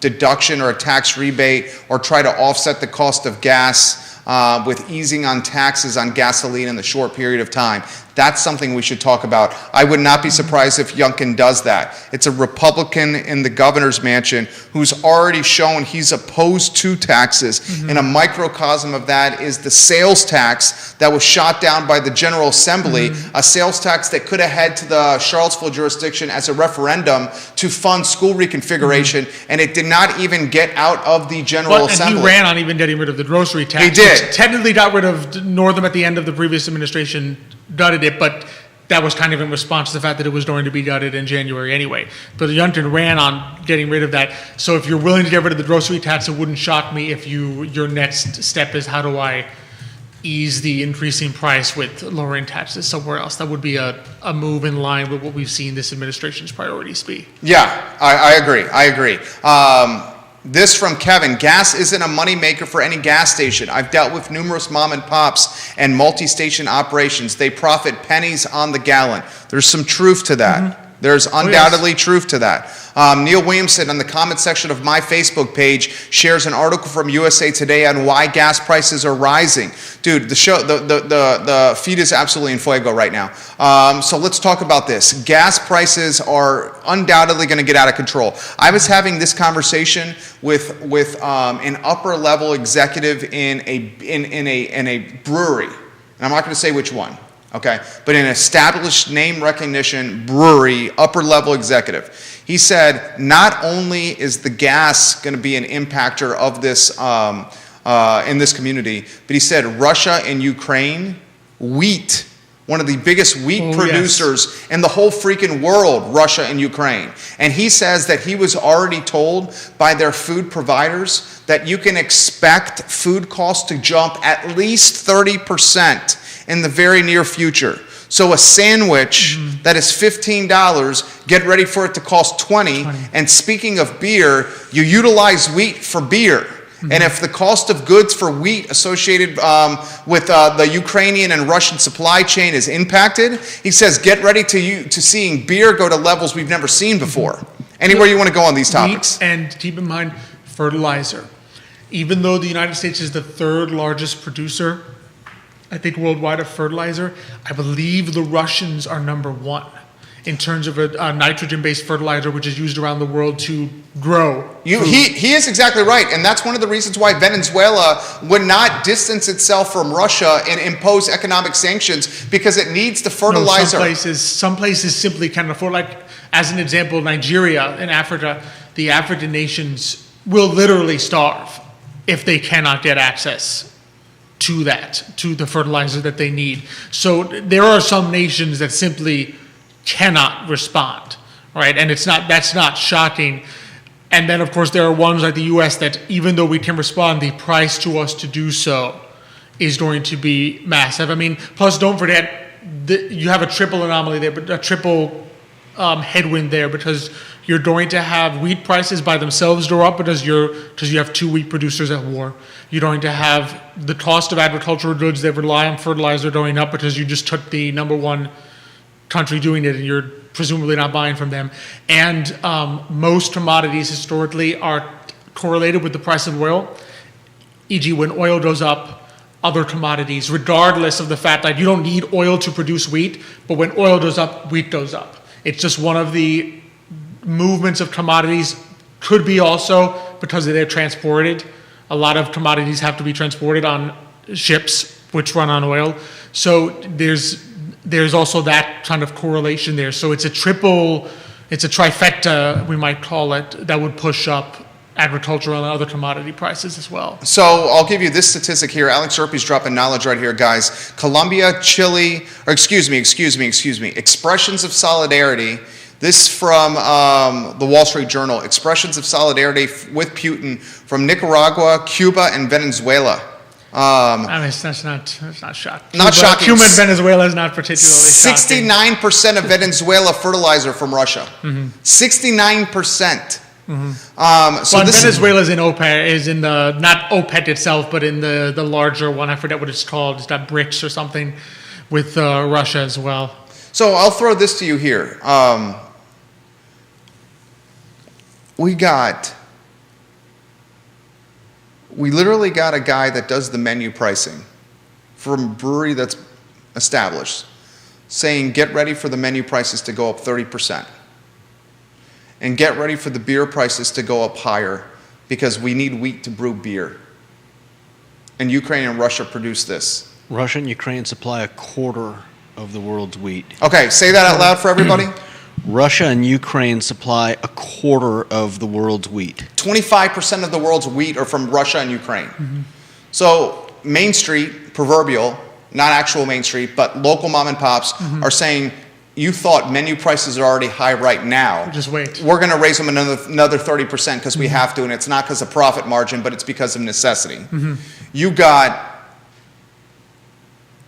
deduction or a tax rebate or try to offset the cost of gas with easing on taxes on gasoline in the short period of time? That's something we should talk about. I would not be surprised if Yunkin does that. It's a Republican in the governor's mansion who's already shown he's opposed to taxes. And a microcosm of that is the sales tax that was shot down by the General Assembly, a sales tax that could have had to the Charlottesville jurisdiction as a referendum to fund school reconfiguration, and it did not even get out of the General Assembly. And he ran on even getting rid of the grocery tax. He did. Which technically got rid of Northam at the end of the previous administration, gutted it, but that was kind of in response to the fact that it was going to be gutted in January anyway. But Yunkin ran on getting rid of that. So if you're willing to get rid of the grocery tax, it wouldn't shock me if your next step is how do I ease the increasing price with lowering taxes somewhere else. That would be a move in line with what we've seen this administration's priorities be. Yeah, I agree. This from Kevin. Gas isn't a moneymaker for any gas station. I've dealt with numerous mom and pops and multi-station operations. They profit pennies on the gallon. There's some truth to that. There's undoubtedly truth to that. Neil Williamson in the comment section of my Facebook page shares an article from USA Today on why gas prices are rising. Dude, the feed is absolutely in fuego right now. So let's talk about this. Gas prices are undoubtedly going to get out of control. I was having this conversation with an upper level executive in a brewery, and I'm not going to say which one. Okay, but an established name recognition brewery, upper level executive. He said not only is the gas going to be an impactor of this in this community, but he said Russia and Ukraine, wheat, one of the biggest wheat producers in the whole freaking world, Russia and Ukraine. And he says that he was already told by their food providers that you can expect food costs to jump at least 30% in the very near future. So a sandwich that is $15, get ready for it to cost 20. And speaking of beer, you utilize wheat for beer. And if the cost of goods for wheat associated with the Ukrainian and Russian supply chain is impacted, he says get ready to seeing beer go to levels we've never seen before. Anywhere you want to go on these topics. Wheat, and keep in mind, fertilizer. Even though the United States is the third largest producer, I think worldwide, of fertilizer, I believe the Russians are number one in terms of a nitrogen-based fertilizer, which is used around the world to grow. He is exactly right, and that's one of the reasons why Venezuela would not distance itself from Russia and impose economic sanctions, because it needs the fertilizer. No, some places simply can't afford. Like, as an example, Nigeria in Africa, the African nations will literally starve if they cannot get access to the fertilizer that they need. So there are some nations that simply cannot respond, right? And that's not shocking. And then, of course, there are ones like the U.S. that, even though we can respond, the price to us to do so is going to be massive. I mean, plus don't forget, you have a triple anomaly there, but a triple headwind there, because you're going to have wheat prices by themselves go up because you have two wheat producers at war. You're going to have the cost of agricultural goods that rely on fertilizer going up because you just took the number one country doing it and you're presumably not buying from them. And most commodities historically are correlated with the price of oil. E.g., when oil goes up, other commodities, regardless of the fact that you don't need oil to produce wheat, but when oil goes up, wheat goes up. It's just one of the movements of commodities. Could be also because they're transported. A lot of commodities have to be transported on ships which run on oil. So there's also that kind of correlation there. So it's a trifecta, we might call it, that would push up agricultural and other commodity prices as well. So I'll give you this statistic here. Alex Erpy's dropping knowledge right here, guys. Colombia, Chile, or excuse me. Expressions of solidarity. This from the Wall Street Journal. Expressions of solidarity with Putin from Nicaragua, Cuba, and Venezuela. I mean, that's not shocking. Not shocking. Cuba and Venezuela is not particularly shocking. 69% of Venezuela fertilizer from Russia. 69%. So Venezuela is in OPEC, is in the, not OPEC itself, but in the larger one. I forget what it's called. It's got BRICS or something with Russia as well. So I'll throw this to you here. We literally got a guy that does the menu pricing from a brewery that's established, saying get ready for the menu prices to go up 30%. And get ready for the beer prices to go up higher because we need wheat to brew beer. And Ukraine and Russia produce this. Russia and Ukraine supply a quarter of the world's wheat. Okay, say that out loud for everybody. Russia and Ukraine supply a quarter of the world's wheat. 25% of the world's wheat are from Russia and Ukraine. So Main Street, proverbial, not actual Main Street, but local mom and pops are saying, you thought menu prices are already high right now. Just wait. We're going to raise them another 30% because we have to, and it's not because of profit margin, but it's because of necessity. You got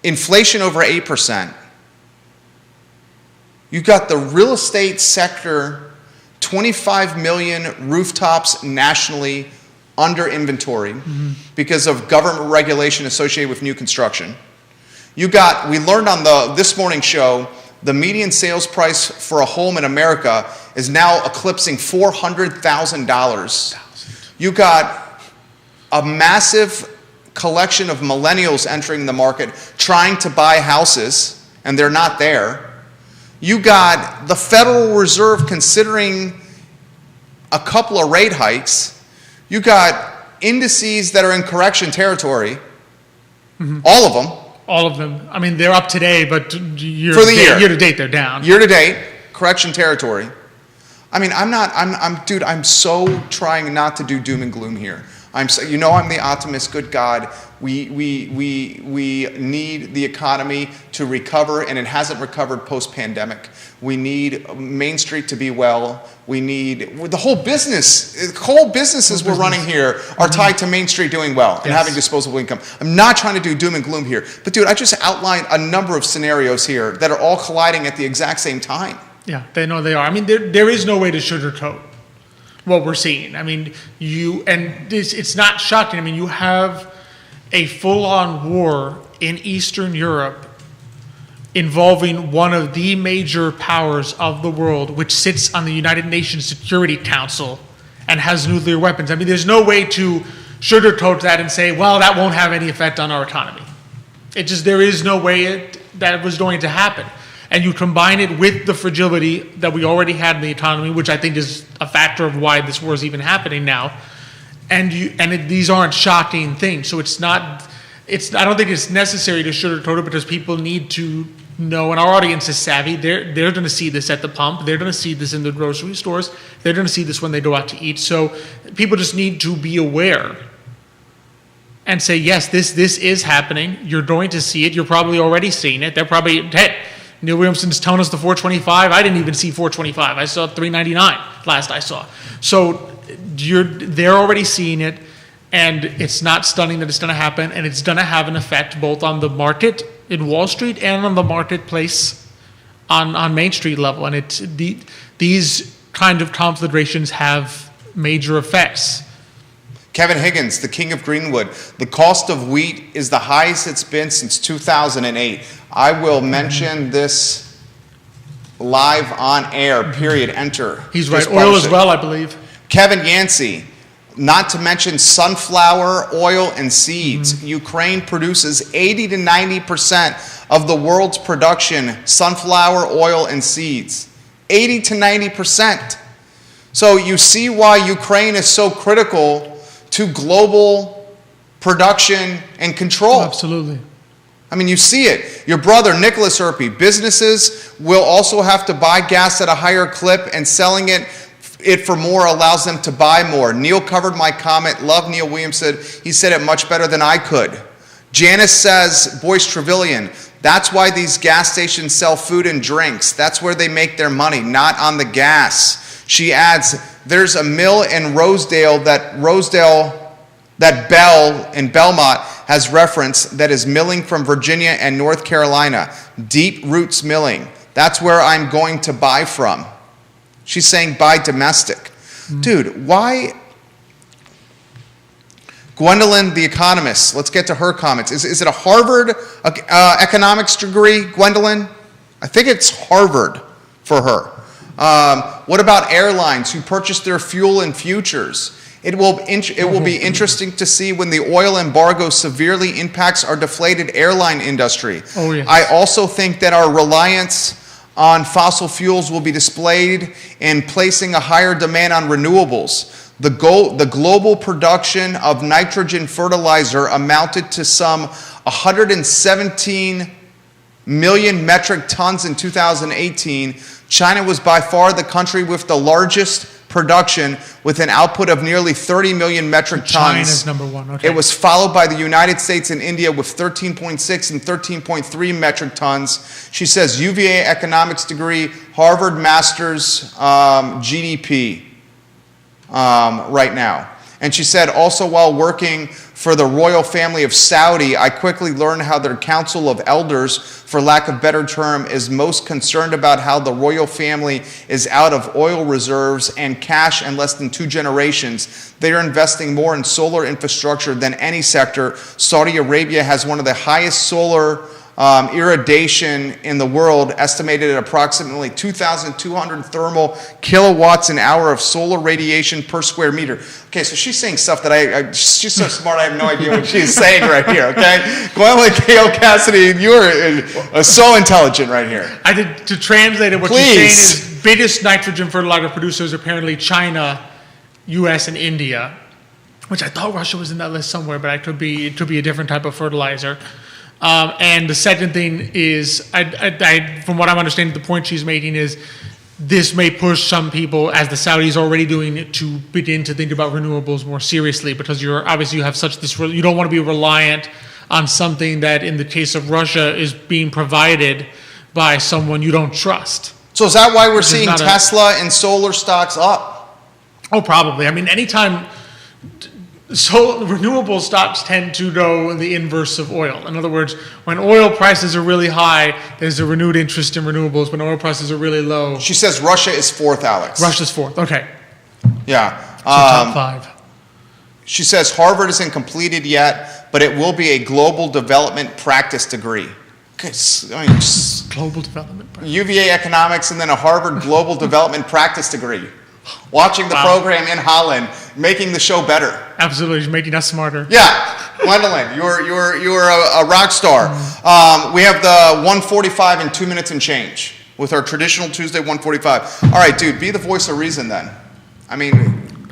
inflation over 8%. You got the real estate sector 25 million rooftops nationally under inventory because of government regulation associated with new construction. We learned on this morning's show, the median sales price for a home in America is now eclipsing $400,000. You got a massive collection of millennials entering the market trying to buy houses, and they're not there. You got the Federal Reserve considering a couple of rate hikes. You got indices that are in correction territory. All of them. All of them. I mean, they're up today, but year For the year. Year to date, they're down. Year to date, correction territory. I mean, dude, I'm so trying not to do doom and gloom here. I'm the optimist, good God. We need the economy to recover, and it hasn't recovered post-pandemic. We need Main Street to be well. We need the whole businesses we're running here are tied to Main Street doing well and having disposable income. I'm not trying to do doom and gloom here, but dude, I just outlined a number of scenarios here that are all colliding at the exact same time. Yeah, they know they are. I mean, there is no way to sugarcoat what we're seeing. I mean, it's not shocking. I mean, you have a full-on war in Eastern Europe involving one of the major powers of the world, which sits on the United Nations Security Council and has nuclear weapons. I mean, there's no way to sugarcoat that and say, well, that won't have any effect on our economy. There is no way that was going to happen. And you combine it with the fragility that we already had in the economy, which I think is a factor of why this war is even happening now. These aren't shocking things. So I don't think it's necessary to sugarcoat it, because people need to know, and our audience is savvy. They're going to see this at the pump. They're going to see this in the grocery stores. They're going to see this when they go out to eat. So people just need to be aware and say, yes, this is happening. You're going to see it. You're probably already seeing it. They're probably, hey, Neil Williamson's telling us the 425. I didn't even see 425. I saw 399 last I saw. So they're already seeing it, and it's not stunning that it's going to happen, and it's going to have an effect both on the market in Wall Street and on the marketplace on Main Street level. And these kind of conflagrations have major effects. Kevin Higgins, the king of Greenwood. The cost of wheat is the highest it's been since 2008. I will mention this live on air, period, enter. He's right. Oil as well, I believe. Kevin Yancey, not to mention sunflower oil and seeds. Ukraine produces 80 to 90% of the world's production, sunflower oil and seeds. 80 to 90%. So you see why Ukraine is so critical to global production and control. Oh, absolutely. I mean, you see it. Your brother, Nicholas Erpe, businesses will also have to buy gas at a higher clip, and selling it for more allows them to buy more. Neil covered my comment. Love Neil Williamson. He said it much better than I could. Janice says, Boyce Trevelyan, that's why these gas stations sell food and drinks. That's where they make their money, not on the gas. She adds, there's a mill in Rosedale that Bell in Belmont has referenced that is milling from Virginia and North Carolina. Deep Roots Milling. That's where I'm going to buy from. She's saying buy domestic. Dude, why? Gwendolyn, the economist. Let's get to her comments. Is it a Harvard economics degree, Gwendolyn? I think it's Harvard for her. What about airlines who purchase their fuel in futures? It will be interesting to see when the oil embargo severely impacts our deflated airline industry. Oh, yes. I also think that our reliance on fossil fuels will be displayed in placing a higher demand on renewables. The global production of nitrogen fertilizer amounted to some 117 million metric tons in 2018. China was by far the country with the largest production, with an output of nearly 30 million metric tons. China's number one. Okay. It was followed by the United States and India with 13.6 and 13.3 metric tons. She says UVA economics degree, Harvard master's GDP right now. And she said, also while working for the royal family of Saudi, I quickly learned how their council of elders, for lack of better term, is most concerned about how the royal family is out of oil reserves and cash in less than 2 generations. They are investing more in solar infrastructure than any sector. Saudi Arabia has one of the highest solar irradiation in the world, estimated at approximately 2,200 thermal kilowatts an hour of solar radiation per square meter. Okay, so she's saying stuff that she's so smart, I have no idea what she's saying right here, okay? Gwendolyn Kale Cassidy, you are so intelligent right here. To translate it, what Please. you're saying is biggest nitrogen fertilizer producers apparently China, U.S., and India, which I thought Russia was in that list somewhere, but it could be a different type of fertilizer. And the second thing is, from what I'm understanding, the point she's making is this may push some people, as the Saudis are already doing it, to begin to think about renewables more seriously, because you have such this, you don't want to be reliant on something that, in the case of Russia, is being provided by someone you don't trust. So is that why we're seeing Tesla and solar stocks up? Oh, probably. I mean, anytime. So renewable stocks tend to go in the inverse of oil. In other words, when oil prices are really high, there's a renewed interest in renewables. When oil prices are really low. She says Russia is 4th, Alex. Russia's 4th. Okay. Yeah. So top 5. She says Harvard isn't completed yet, but it will be a global development practice degree. Okay, Global development practice. UVA economics and then a Harvard global development practice degree. Watching the program in Holland, making the show better. Absolutely, making us smarter. Yeah, Gwendolyn, you're a rock star. We have the 145 in 2 minutes and change with our traditional Tuesday 145. All right, dude, be the voice of reason then. I mean,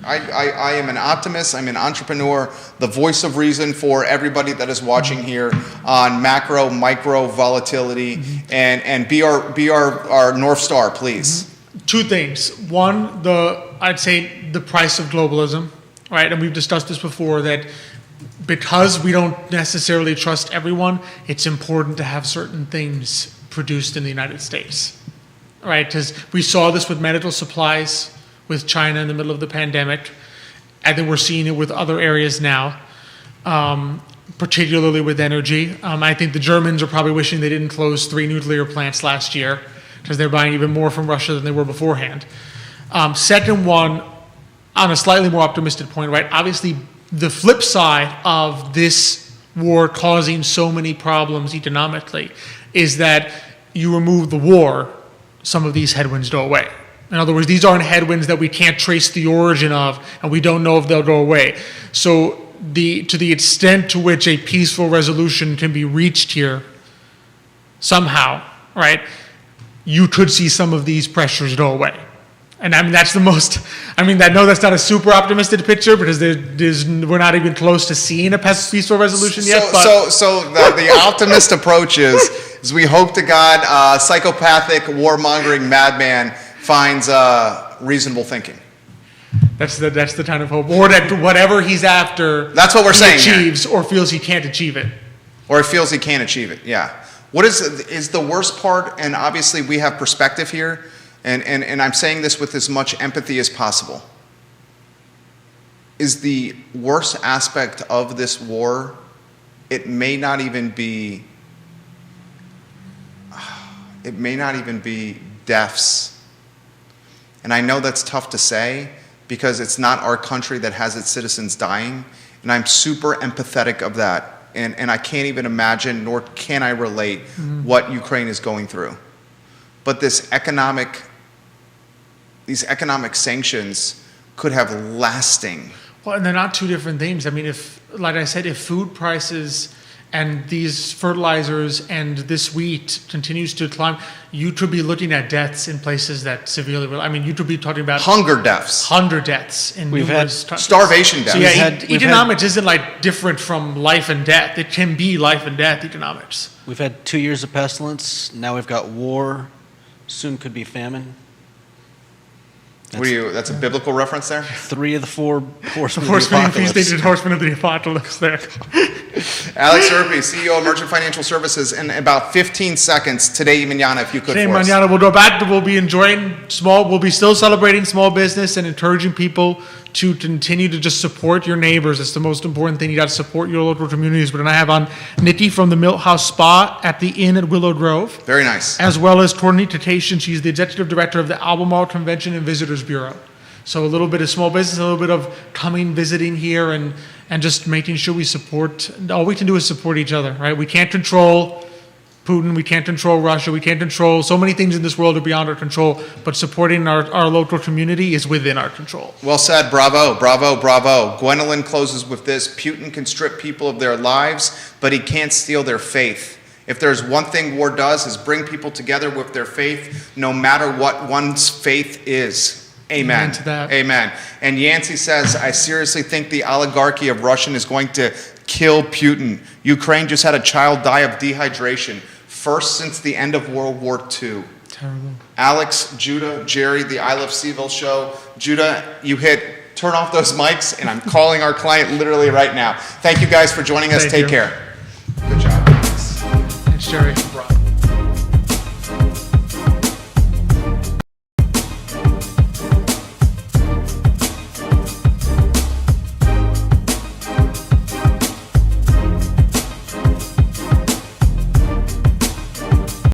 I am an optimist. I'm an entrepreneur. The voice of reason for everybody that is watching here on macro, micro volatility, and be our North Star, please. 2 things. One, I'd say the price of globalism, right? And we've discussed this before, that because we don't necessarily trust everyone, it's important to have certain things produced in the United States, right? Because we saw this with medical supplies with China in the middle of the pandemic. I think we're seeing it with other areas now, particularly with energy. I think the Germans are probably wishing they didn't close 3 nuclear plants last year, because they're buying even more from Russia than they were beforehand. Second one, on a slightly more optimistic point, right? Obviously, the flip side of this war causing so many problems economically is that you remove the war, some of these headwinds go away. In other words, these aren't headwinds that we can't trace the origin of, and we don't know if they'll go away. So to the extent to which a peaceful resolution can be reached here somehow, right? You could see some of these pressures go away. And I mean, that's the most, I know that's not a super optimistic picture, because we're not even close to seeing a peaceful resolution yet. So the optimist approach is we hope to God psychopathic, warmongering madman finds reasonable thinking. That's the kind of hope. Or that whatever he's after, that's what we're saying, achieves or feels he can't achieve it. Or he feels he can't achieve it, yeah. What is the worst part, and obviously we have perspective here, and I'm saying this with as much empathy as possible, is the worst aspect of this war, it may not even be deaths. And I know that's tough to say, because it's not our country that has its citizens dying, and I'm super empathetic of that. And I can't even imagine, nor can I relate, what Ukraine is going through. But these economic sanctions could have lasting. Well, and they're not 2 different things. I mean, if food prices and these fertilizers and this wheat continues to climb, you could be looking at deaths in places that severely, you could be talking about hunger deaths. In We've had starvation deaths. So yeah, economics isn't like different from life and death. It can be life and death economics. We've had 2 years of pestilence. Now we've got war. Soon could be famine. That's a biblical reference there? 3 of the 4 horsemen Horseman of the apocalypse. Horseman of the apocalypse there. Alex Urpi, CEO of Merchant Financial Services, in about 15 seconds today, mañana, if you could Today, for us. mañana, we'll go back, we'll be enjoying we'll be still celebrating small business and encouraging people to continue to just support your neighbors. That's the most important thing. You got to support your local communities. We're going to have on Nikki from the Milt House Spa at the Inn at Willow Grove, Very nice. as well as Courtney Tatation. She's the executive director of the Albemarle Convention and Visitors Bureau. So a little bit of small business, a little bit of coming, visiting here, and just making sure we support. All we can do is support each other, right? We can't control Putin, we can't control Russia, we can't control so many things in this world are beyond our control, but supporting our local community is within our control. Well said. Bravo, bravo, bravo. Gwendolyn closes with this. Putin can strip people of their lives, but he can't steal their faith. If there's one thing war does is bring people together with their faith, no matter what one's faith is. Amen. Amen to that. Amen. And Yancey says, I seriously think the oligarchy of Russian is going to kill Putin. Ukraine just had a child die of dehydration. First since the end of World War II. Terrible. Alex, Judah, Jerry, the I Love Seville show. Judah, you hit turn off those mics, and I'm calling our client literally right now. Thank you guys for joining us. Thank Take you. care. Good job. Thanks, Jerry.